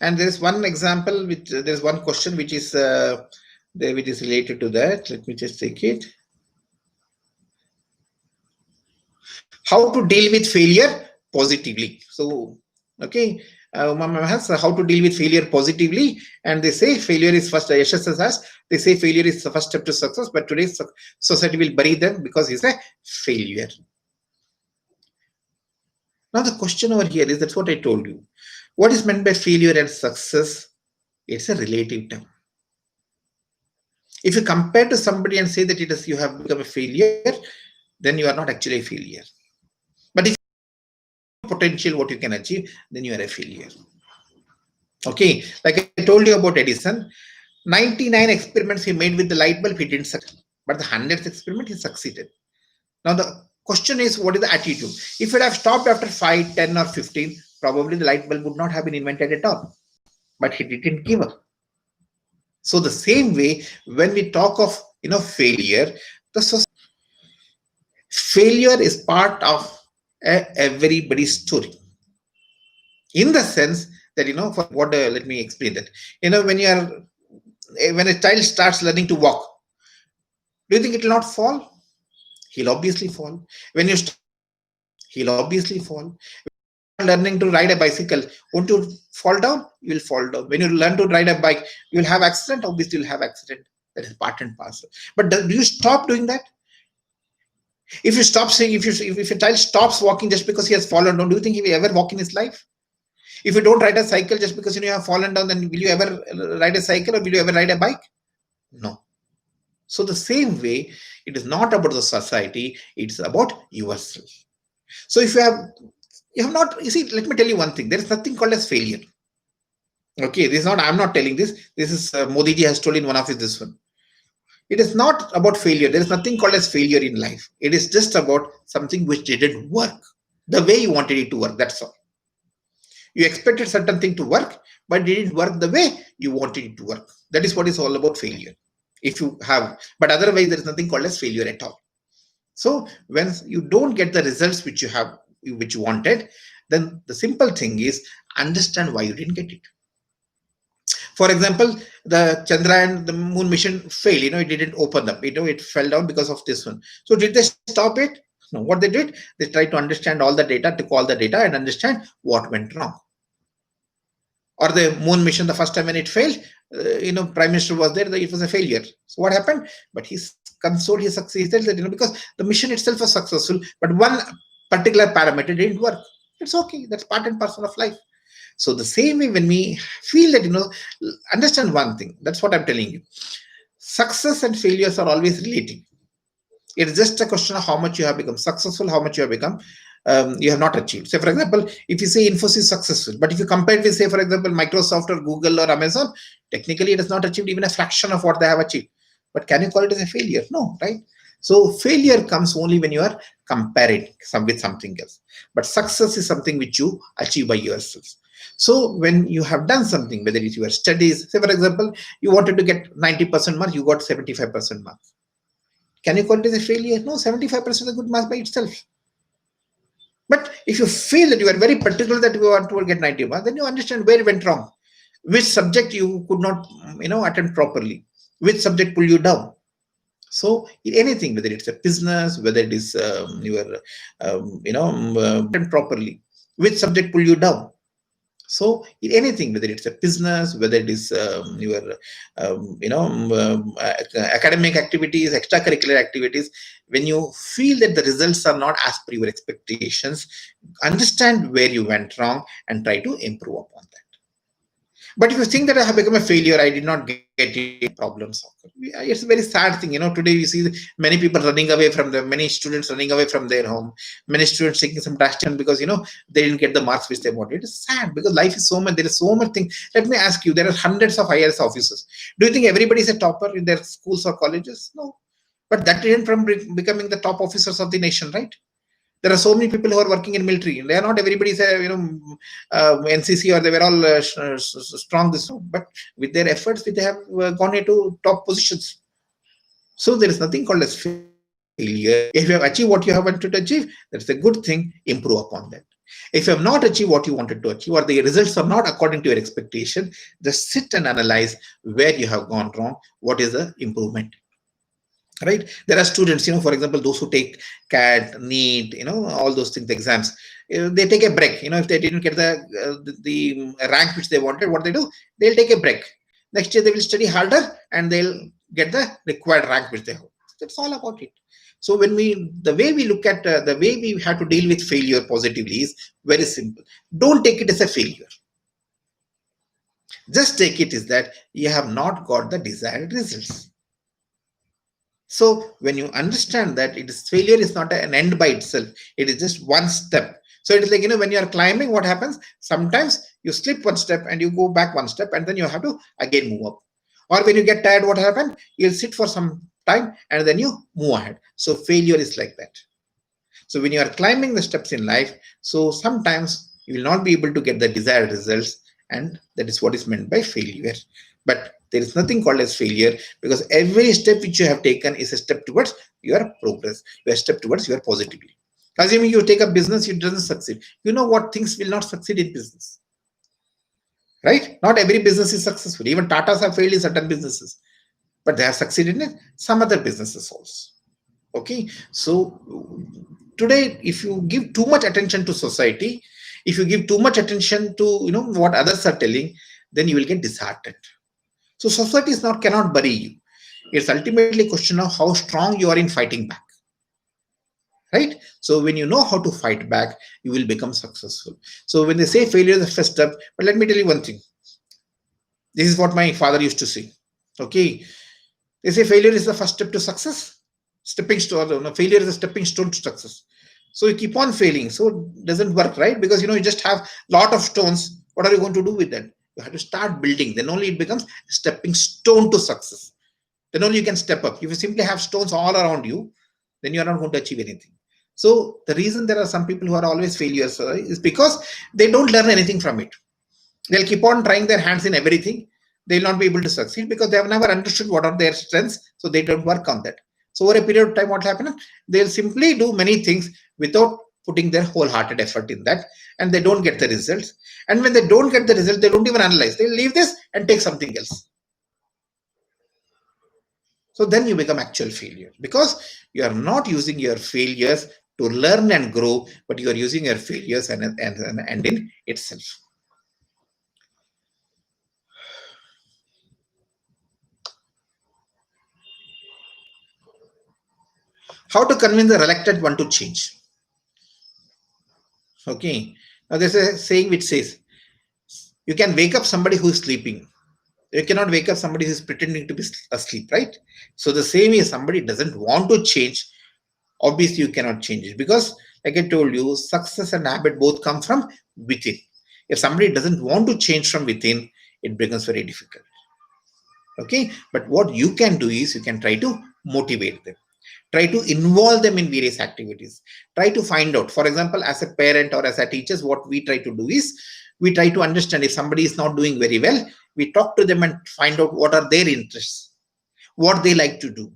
And there is one example, which there is one question which is there, which is related to that. Let me just take it. How to deal with failure positively. So, okay, has how to deal with failure positively, and they say failure is first. Yashas has, they say failure is the first step to success, but today's society will bury them because he's a failure. Now the question over here is, that's what I told you. What is meant by failure and success? It's a relative term. If you compare to somebody and say that it is you have become a failure, then you are not actually a failure. But if potential what you can achieve, then you are a failure. Okay, like I told you about Edison, 99 experiments he made with the light bulb, he didn't succeed, but the 100th experiment he succeeded. Now the question is, what is the attitude? If it had stopped after 5, 10 or 15, probably the light bulb would not have been invented at all, but he didn't give up. So the same way, when we talk of failure, failure is part of everybody's story, in the sense that for what let me explain that. When a child starts learning to walk, do you think it will not fall? He'll obviously fall. When you start, he'll obviously fall. Learning to ride a bicycle, won't you fall down? You will fall down. When you learn to ride a bike, you will have accident. Obviously, you'll have accident. That is part and parcel. But do you stop doing that? If you stop saying, if a child stops walking just because he has fallen down, do you think he will ever walk in his life? If you don't ride a cycle just because you have fallen down, then will you ever ride a cycle, or will you ever ride a bike? No. So the same way, it is not about the society, it's about yourself. So if you have not, you see, let me tell you one thing, there is nothing called as failure. Okay, this is not, I'm not telling this. This is Modi ji has told in one of his this one. It is not about failure. There is nothing called as failure in life. It is just about something which didn't work the way you wanted it to work. That's all. You expected certain thing to work, but it didn't work the way you wanted it to work. That is what is all about failure. If you have, but otherwise there is nothing called as failure at all. So when you don't get the results which you wanted, then the simple thing is understand why you didn't get it. For example, the Chandrayaan, the moon mission failed. It didn't open up. It fell down because of this one. So did they stop it? No. What they did, they tried to understand all the data, to call the data and understand what went wrong. Or the moon mission, the first time when it failed, Prime Minister was there, it was a failure. So what happened? But he consoled, he succeeded, because the mission itself was successful, but one particular parameter didn't work. It's okay. That's part and parcel of life. So the same way, when we feel that, understand one thing, that's what I'm telling you. Success and failures are always relative. It's just a question of how much you have become successful, how much you have become, you have not achieved. So for example, if you say Infosys is successful, but if you compare it with, say, for example, Microsoft or Google or Amazon, technically it has not achieved even a fraction of what they have achieved. But can you call it as a failure? No, right? So failure comes only when you are comparing with something else. But success is something which you achieve by yourself. So when you have done something, whether it's your studies, say for example, you wanted to get 90% marks, you got 75% marks. Can you call it as a failure? No, 75% is a good mark by itself. But if you feel that you are very particular that you want to get 90 marks, then you understand where it went wrong. Which subject you could not, attend properly. Which subject pulled you down. So in anything, whether it's a business, whether it is attend properly. Which subject pulled you down. So in anything, whether it's a business, whether it is academic activities, extracurricular activities, when you feel that the results are not as per your expectations, understand where you went wrong and try to improve upon that. But if you think that I have become a failure, I did not get it, problems occur. It's a very sad thing. Today we see many people running away from them, many students running away from their home, many students taking some drastic because, they didn't get the marks which they wanted. It's sad because life is so much, there is so much thing. Let me ask you, there are hundreds of IAS officers. Do you think everybody is a topper in their schools or colleges? No. But that didn't from becoming the top officers of the nation, right? There are so many people who are working in military. They are not everybody say, NCC, or they were all strong this, but with their efforts, they have gone into top positions. So there is nothing called as failure. failure. If you have achieved what you have wanted to achieve, that's a good thing. Improve upon that. If you have not achieved what you wanted to achieve, or the results are not according to your expectation, just sit and analyze where you have gone wrong. What is the improvement? Right? There are students, for example, those who take CAT, NEET, all those things, exams. They take a break. If they didn't get the rank which they wanted, what they do? They'll take a break. Next year they will study harder and they'll get the required rank which they have. That's all about it. So the way we look at the way we have to deal with failure positively is very simple. Don't take it as a failure. Just take it as that you have not got the desired results. So when you understand that failure is not an end by itself, it is just one step. So it is like, when you are climbing, what happens? Sometimes you slip one step and you go back one step and then you have to again move up. Or when you get tired, what happens? You'll sit for some time and then you move ahead. So failure is like that. So when you are climbing the steps in life, so sometimes you will not be able to get the desired results, and that is what is meant by failure. But there is nothing called as failure, because every step which you have taken is a step towards your progress, your step towards your positivity. Assuming you take a business, it doesn't succeed. You know what things will not succeed in business, right? Not every business is successful. Even Tatas have failed in certain businesses, but they have succeeded in some other businesses also. Okay, so today, if you give too much attention to society, if you give too much attention to what others are telling, then you will get disheartened. So society cannot bury you. It's ultimately a question of how strong you are in fighting back. Right? So when you know how to fight back, you will become successful. So when they say failure is the first step, but let me tell you one thing. This is what my father used to say. Okay, they say failure is the first step to success. Stepping stone. No, failure is a stepping stone to success. So you keep on failing. So it doesn't work, right? Because you just have a lot of stones. What are you going to do with that? You have to start building. Then only it becomes a stepping stone to success. Then only you can step up. If you simply have stones all around you, then you are not going to achieve anything. So the reason there are some people who are always failures is because they don't learn anything from it. They'll keep on trying their hands in everything. They will not be able to succeed because they have never understood what are their strengths. So they don't work on that. So over a period of time, what happens? They'll simply do many things without putting their wholehearted effort in that, and they don't get the results. And when they don't get the result, they don't even analyze. They'll leave this and take something else. So then you become actual failure, because you are not using your failures to learn and grow, but you are using your failures and in itself. How to convince the reluctant one to change? Okay. Now there's a saying which says, you can wake up somebody who is sleeping. You cannot wake up somebody who is pretending to be asleep, right? So the same is, somebody doesn't want to change, obviously you cannot change it, because like I told you, success and habit both come from within. If somebody doesn't want to change from within, it becomes very difficult. Okay, but what you can do is, you can try to motivate them, try to involve them in various activities, try to find out. For example, as a parent or as a teachers, what we try to do is, we try to understand if somebody is not doing very well, we talk to them and find out what are their interests, what they like to do.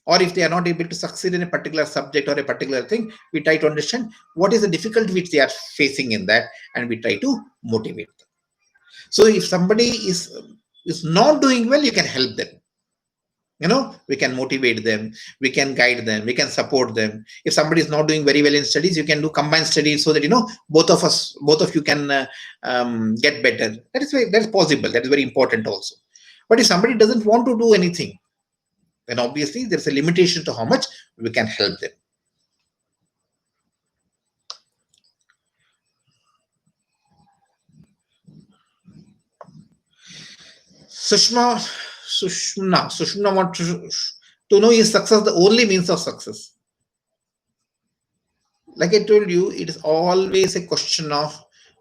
Or if they are not able to succeed in a particular subject or a particular thing, we try to understand what is the difficulty which they are facing in that, and we try to motivate them. So if somebody is not doing well, you can help them. We can motivate them, we can guide them, we can support them. If somebody is not doing very well in studies, you can do combined studies, so that both of you can get better. That's possible. That is very important also. But if somebody doesn't want to do anything, then obviously there's a limitation to how much we can help them. Sushma wants to know, is success the only means of success? Like I told you, it is always a question of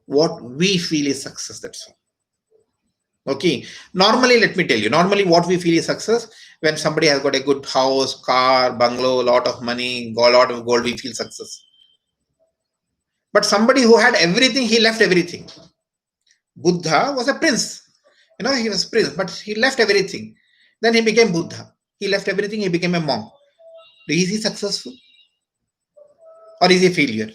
what we feel is success. That's all. Okay. Normally, let me tell you, normally what we feel is success, when somebody has got a good house, car, bungalow, lot of money, got a lot of gold, we feel success. But somebody who had everything, he left everything. Buddha was a prince. He was prince, but he left everything. Then he became Buddha. He left everything, he became a monk. Is he successful or is he a failure?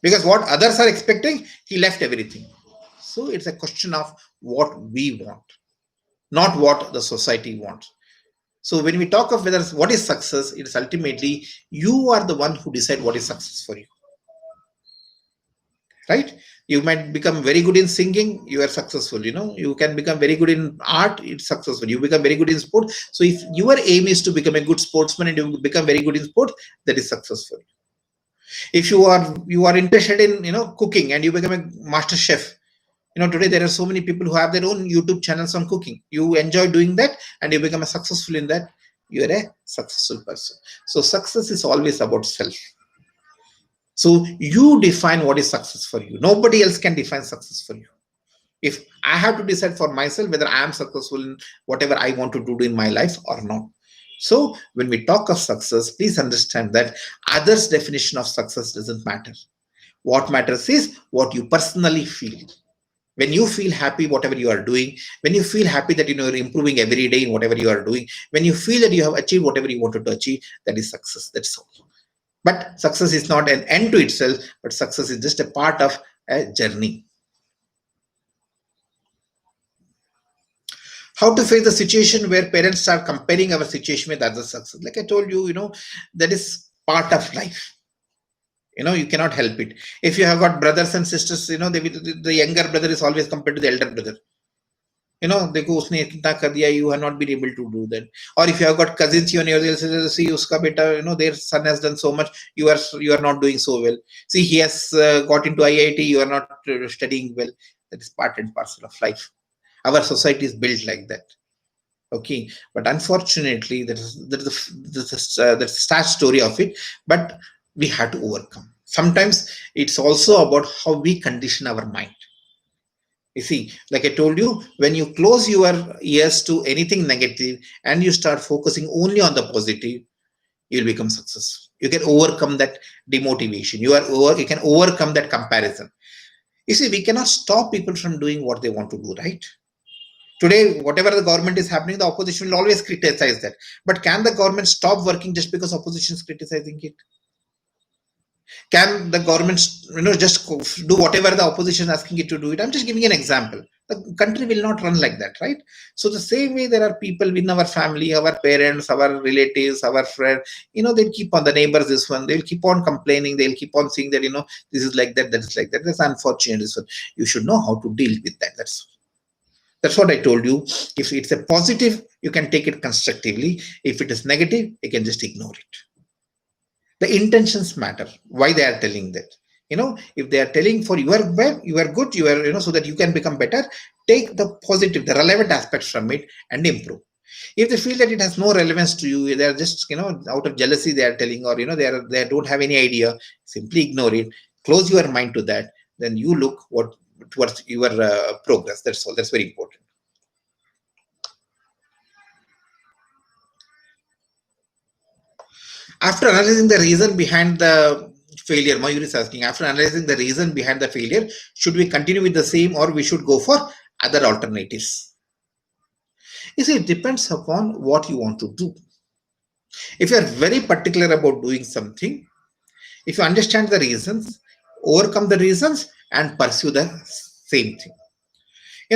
Because what others are expecting, he left everything. So it's a question of what we want, not what the society wants. So when we talk of whether what is success, it is ultimately you are the one who decide what is success for you, right? You might become very good in singing, you are successful. You can become very good in art, it's successful. You become very good in sport. So if your aim is to become a good sportsman and you become very good in sport, that is successful. If you are interested in cooking and you become a master chef, today there are so many people who have their own YouTube channels on cooking. You enjoy doing that and you become a successful in that, you are a successful person. So success is always about self. So you define what is success for you. Nobody else can define success for you. If I have to decide for myself whether I am successful in whatever I want to do in my life or not. So when we talk of success, please understand that others' definition of success doesn't matter. What matters is what you personally feel. When you feel happy whatever you are doing, when you feel happy that you're improving every day in whatever you are doing, when you feel that you have achieved whatever you wanted to achieve, that is success. That's all. But success is not an end to itself, but success is just a part of a journey. How to face the situation where parents start comparing our situation with other success? Like I told you, that is part of life. You cannot help it. If you have got brothers and sisters, the younger brother is always compared to the elder brother. देखो उसने कितना कर दिया, you have not been able to do that. Or if you have got cousins, you and see uska beta, their son has done so much, you are not doing so well. See, he has got into IIT, you are not studying well. That is part and parcel of life. Our society is built like that. Okay, but unfortunately that's the sad story of it. But we have to overcome. Sometimes it's also about how we condition our mind. You see, like I told you, when you close your ears to anything negative and you start focusing only on the positive, you'll become successful. You can overcome that demotivation. You can overcome that comparison. You see, we cannot stop people from doing what they want to do, right? Today, whatever the government is happening, the opposition will always criticize that. But can the government stop working just because opposition is criticizing it? Can the government, just do whatever the opposition is asking it to do it? I'm just giving an example. The country will not run like that, right? So the same way there are people in our family, our parents, our relatives, our friends, they'll keep on, the neighbors, this one, they'll keep on complaining. They'll keep on saying that, this is like that, that is like that. That's unfortunate. So you should know how to deal with that. That's what I told you. If it's a positive, you can take it constructively. If it is negative, you can just ignore it. The intentions matter. Why they are telling that? If they are telling for your well, you are good, you are, so that you can become better, take the positive, the relevant aspects from it and improve. If they feel that it has no relevance to you, they are just, out of jealousy they are telling, or, they don't have any idea, simply ignore it, close your mind to that, then you look towards your progress. That's all. That's very important. After analyzing the reason behind the failure, Mayur is asking, after analyzing the reason behind the failure, should we continue with the same or we should go for other alternatives? You see, it depends upon what you want to do. If you are very particular about doing something, if you understand the reasons, overcome the reasons and pursue the same thing.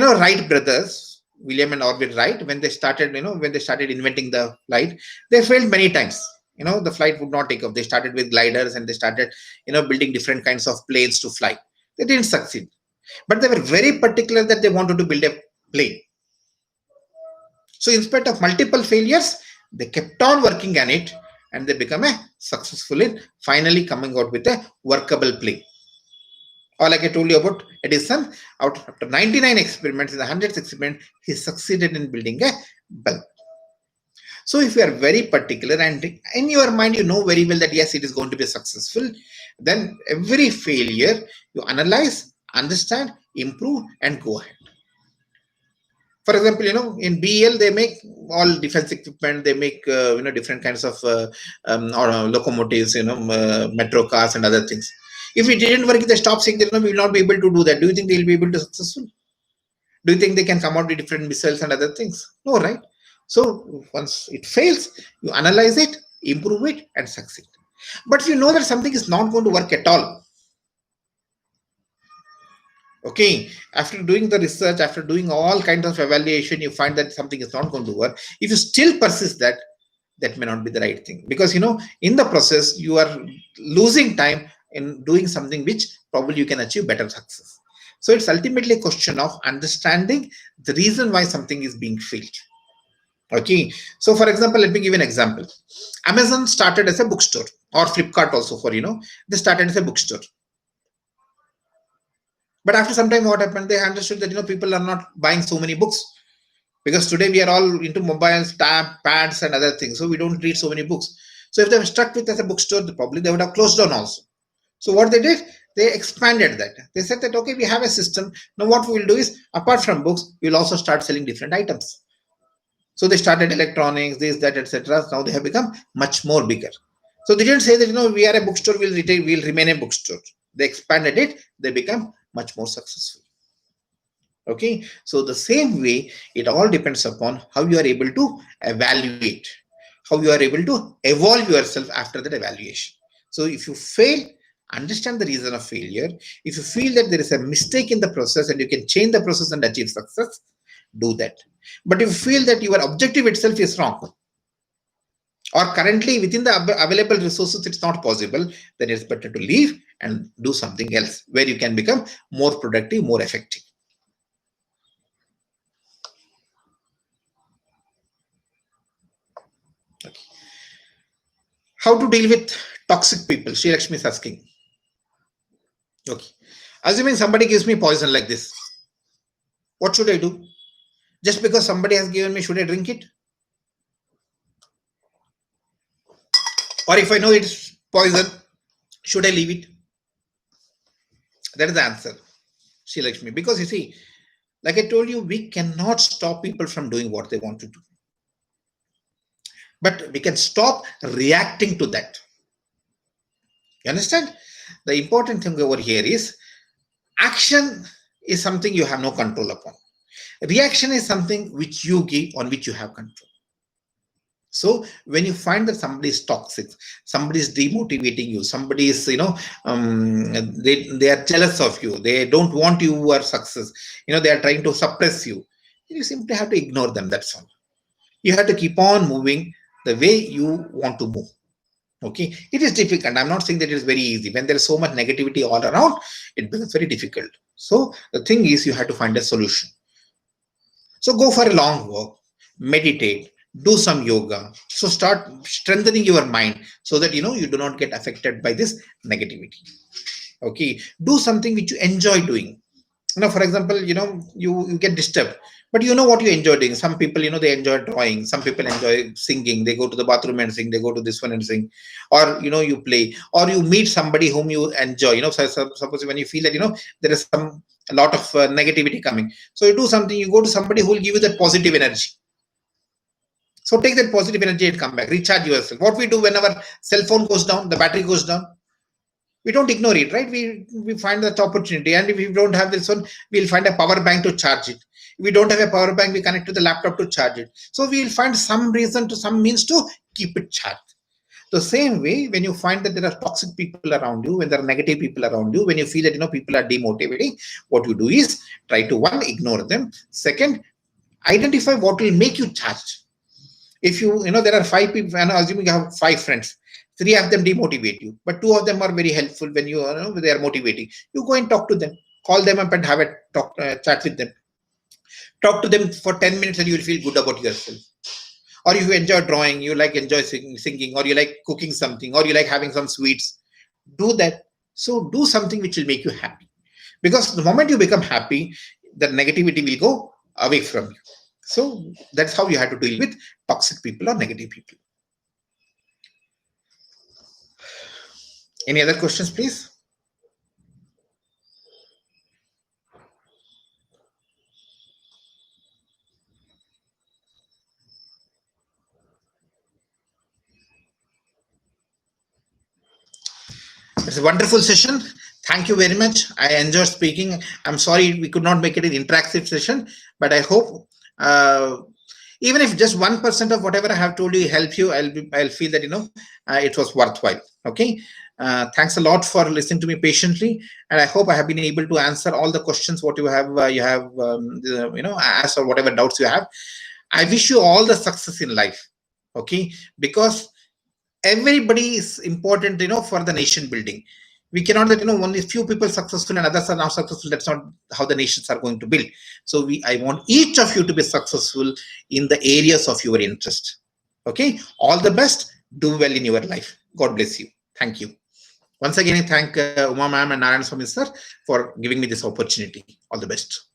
Wright brothers, William and Orville Wright, when they started inventing the flight, they failed many times. The flight would not take off. They started with gliders and they started, building different kinds of planes to fly. They didn't succeed. But they were very particular that they wanted to build a plane. So in spite of multiple failures, they kept on working on it and they become a successful in finally coming out with a workable plane. Or like I told you about Edison, after 99 experiments, in the 100th experiment, he succeeded in building a bulb. So if you are very particular and in your mind, you know very well that yes, it is going to be successful, then every failure you analyze, understand, improve, and go ahead. For example, in BEL, they make all defense equipment. They make, different kinds of locomotives, metro cars and other things. If it didn't work, they stop saying that, we will not be able to do that. Do you think they'll be able to successful? Do you think they can come out with different missiles and other things? No, right? So once it fails, you analyze it, improve it, and succeed. But if you know that something is not going to work at all, okay, after doing the research, after doing all kinds of evaluation, you find that something is not going to work. If you still persist that, that may not be the right thing, because in the process you are losing time in doing something which probably you can achieve better success. So it's ultimately a question of understanding the reason why something is being failed. Okay, so for example, let me give an example. Amazon started as a bookstore, or Flipkart also, for they started as a bookstore. But after some time, what happened? They understood that people are not buying so many books, because today we are all into mobiles, pads, and other things. So we don't read so many books. So if they were stuck with as a bookstore, probably they would have closed down also. So what they did, they expanded that. They said that, okay, we have a system. Now what we will do is, apart from books, we'll also start selling different items. So they started electronics, this, that, etc. Now they have become much more bigger. So they didn't say that we are a bookstore, we'll remain a bookstore. They expanded it, they become much more successful. Okay, so the same way, it all depends upon how you are able to evaluate, how you are able to evolve yourself after that evaluation. So if you fail, understand the reason of failure. If you feel that there is a mistake in the process and you can change the process and achieve success, do that. But if you feel that your objective itself is wrong, or currently within the available resources it's not possible, then it's better to leave and do something else where you can become more productive, more effective. Okay. How to deal with toxic people? Sri Lakshmi is asking. Okay. Assuming somebody gives me poison like this, what should I do? Just because somebody has given me, should I drink it? Or if I know it's poison, should I leave it? That is the answer, Sri Lakshmi. Because you see, like I told you, we cannot stop people from doing what they want to do. But we can stop reacting to that. You understand? The important thing over here is, action is something you have no control upon. Reaction is something which you give, on which you have control. So when you find that somebody is toxic, somebody is demotivating you, somebody is they are jealous of you, they don't want your success, they are trying to suppress you, you simply have to ignore them. That's all. You have to keep on moving the way you want to move. Okay, it is difficult. I'm not saying that it is very easy. When there is so much negativity all around, it becomes very difficult. So the thing is, you have to find a solution. So go for a long walk, meditate, do some yoga. So start strengthening your mind so that you do not get affected by this negativity. Okay, do something which you enjoy doing. For example, you get disturbed, but you know what you enjoy doing. Some people, they enjoy drawing, some people enjoy singing, they go to the bathroom and sing, they go to this one and sing, or you play, or you meet somebody whom you enjoy. So suppose when you feel that there is a lot of negativity coming, so you do something, you go to somebody who will give you that positive energy. So take that positive energy and come back, recharge yourself. What we do when our cell phone goes down, the battery goes down, we don't ignore it, right? We find that opportunity, and if we don't have this one, we'll find a power bank to charge it. If we don't have a power bank, we connect to the laptop to charge it. So we'll find some reason, to some means, to keep it charged. The same way, when you find that there are toxic people around you, when there are negative people around you, when you feel that people are demotivating, what you do is try to, one, ignore them. Second, identify what will make you charged. If there are 5 people, and assuming you have 5 friends, 3 of them demotivate you, but 2 of them are very helpful. When they are motivating, you go and talk to them, call them up and have a chat with them. Talk to them for 10 minutes and you will feel good about yourself. Or if you enjoy drawing, you enjoy singing, or you like cooking something, or you like having some sweets, do that. So do something which will make you happy, because the moment you become happy, the negativity will go away from you. So that's how you have to deal with toxic people or negative people. Any other questions, please? It's a wonderful session. Thank you very much. I enjoyed speaking. I'm sorry we could not make it an interactive session, but I hope Even if just 1% of whatever I have told you help you, I'll feel that it was worthwhile. Okay. Thanks a lot for listening to me patiently, and I hope I have been able to answer all the questions what you have asked, or whatever doubts you have. I wish you all the success in life. Okay, because everybody is important, for the nation building. We cannot that only few people successful and others are not successful. That's not how the nations are going to build. So I want each of you to be successful in the areas of your interest. Okay, all the best. Do well in your life. God bless you. Thank you. Once again, I thank Uma ma'am and Narayan Swami sir for giving me this opportunity. All the best.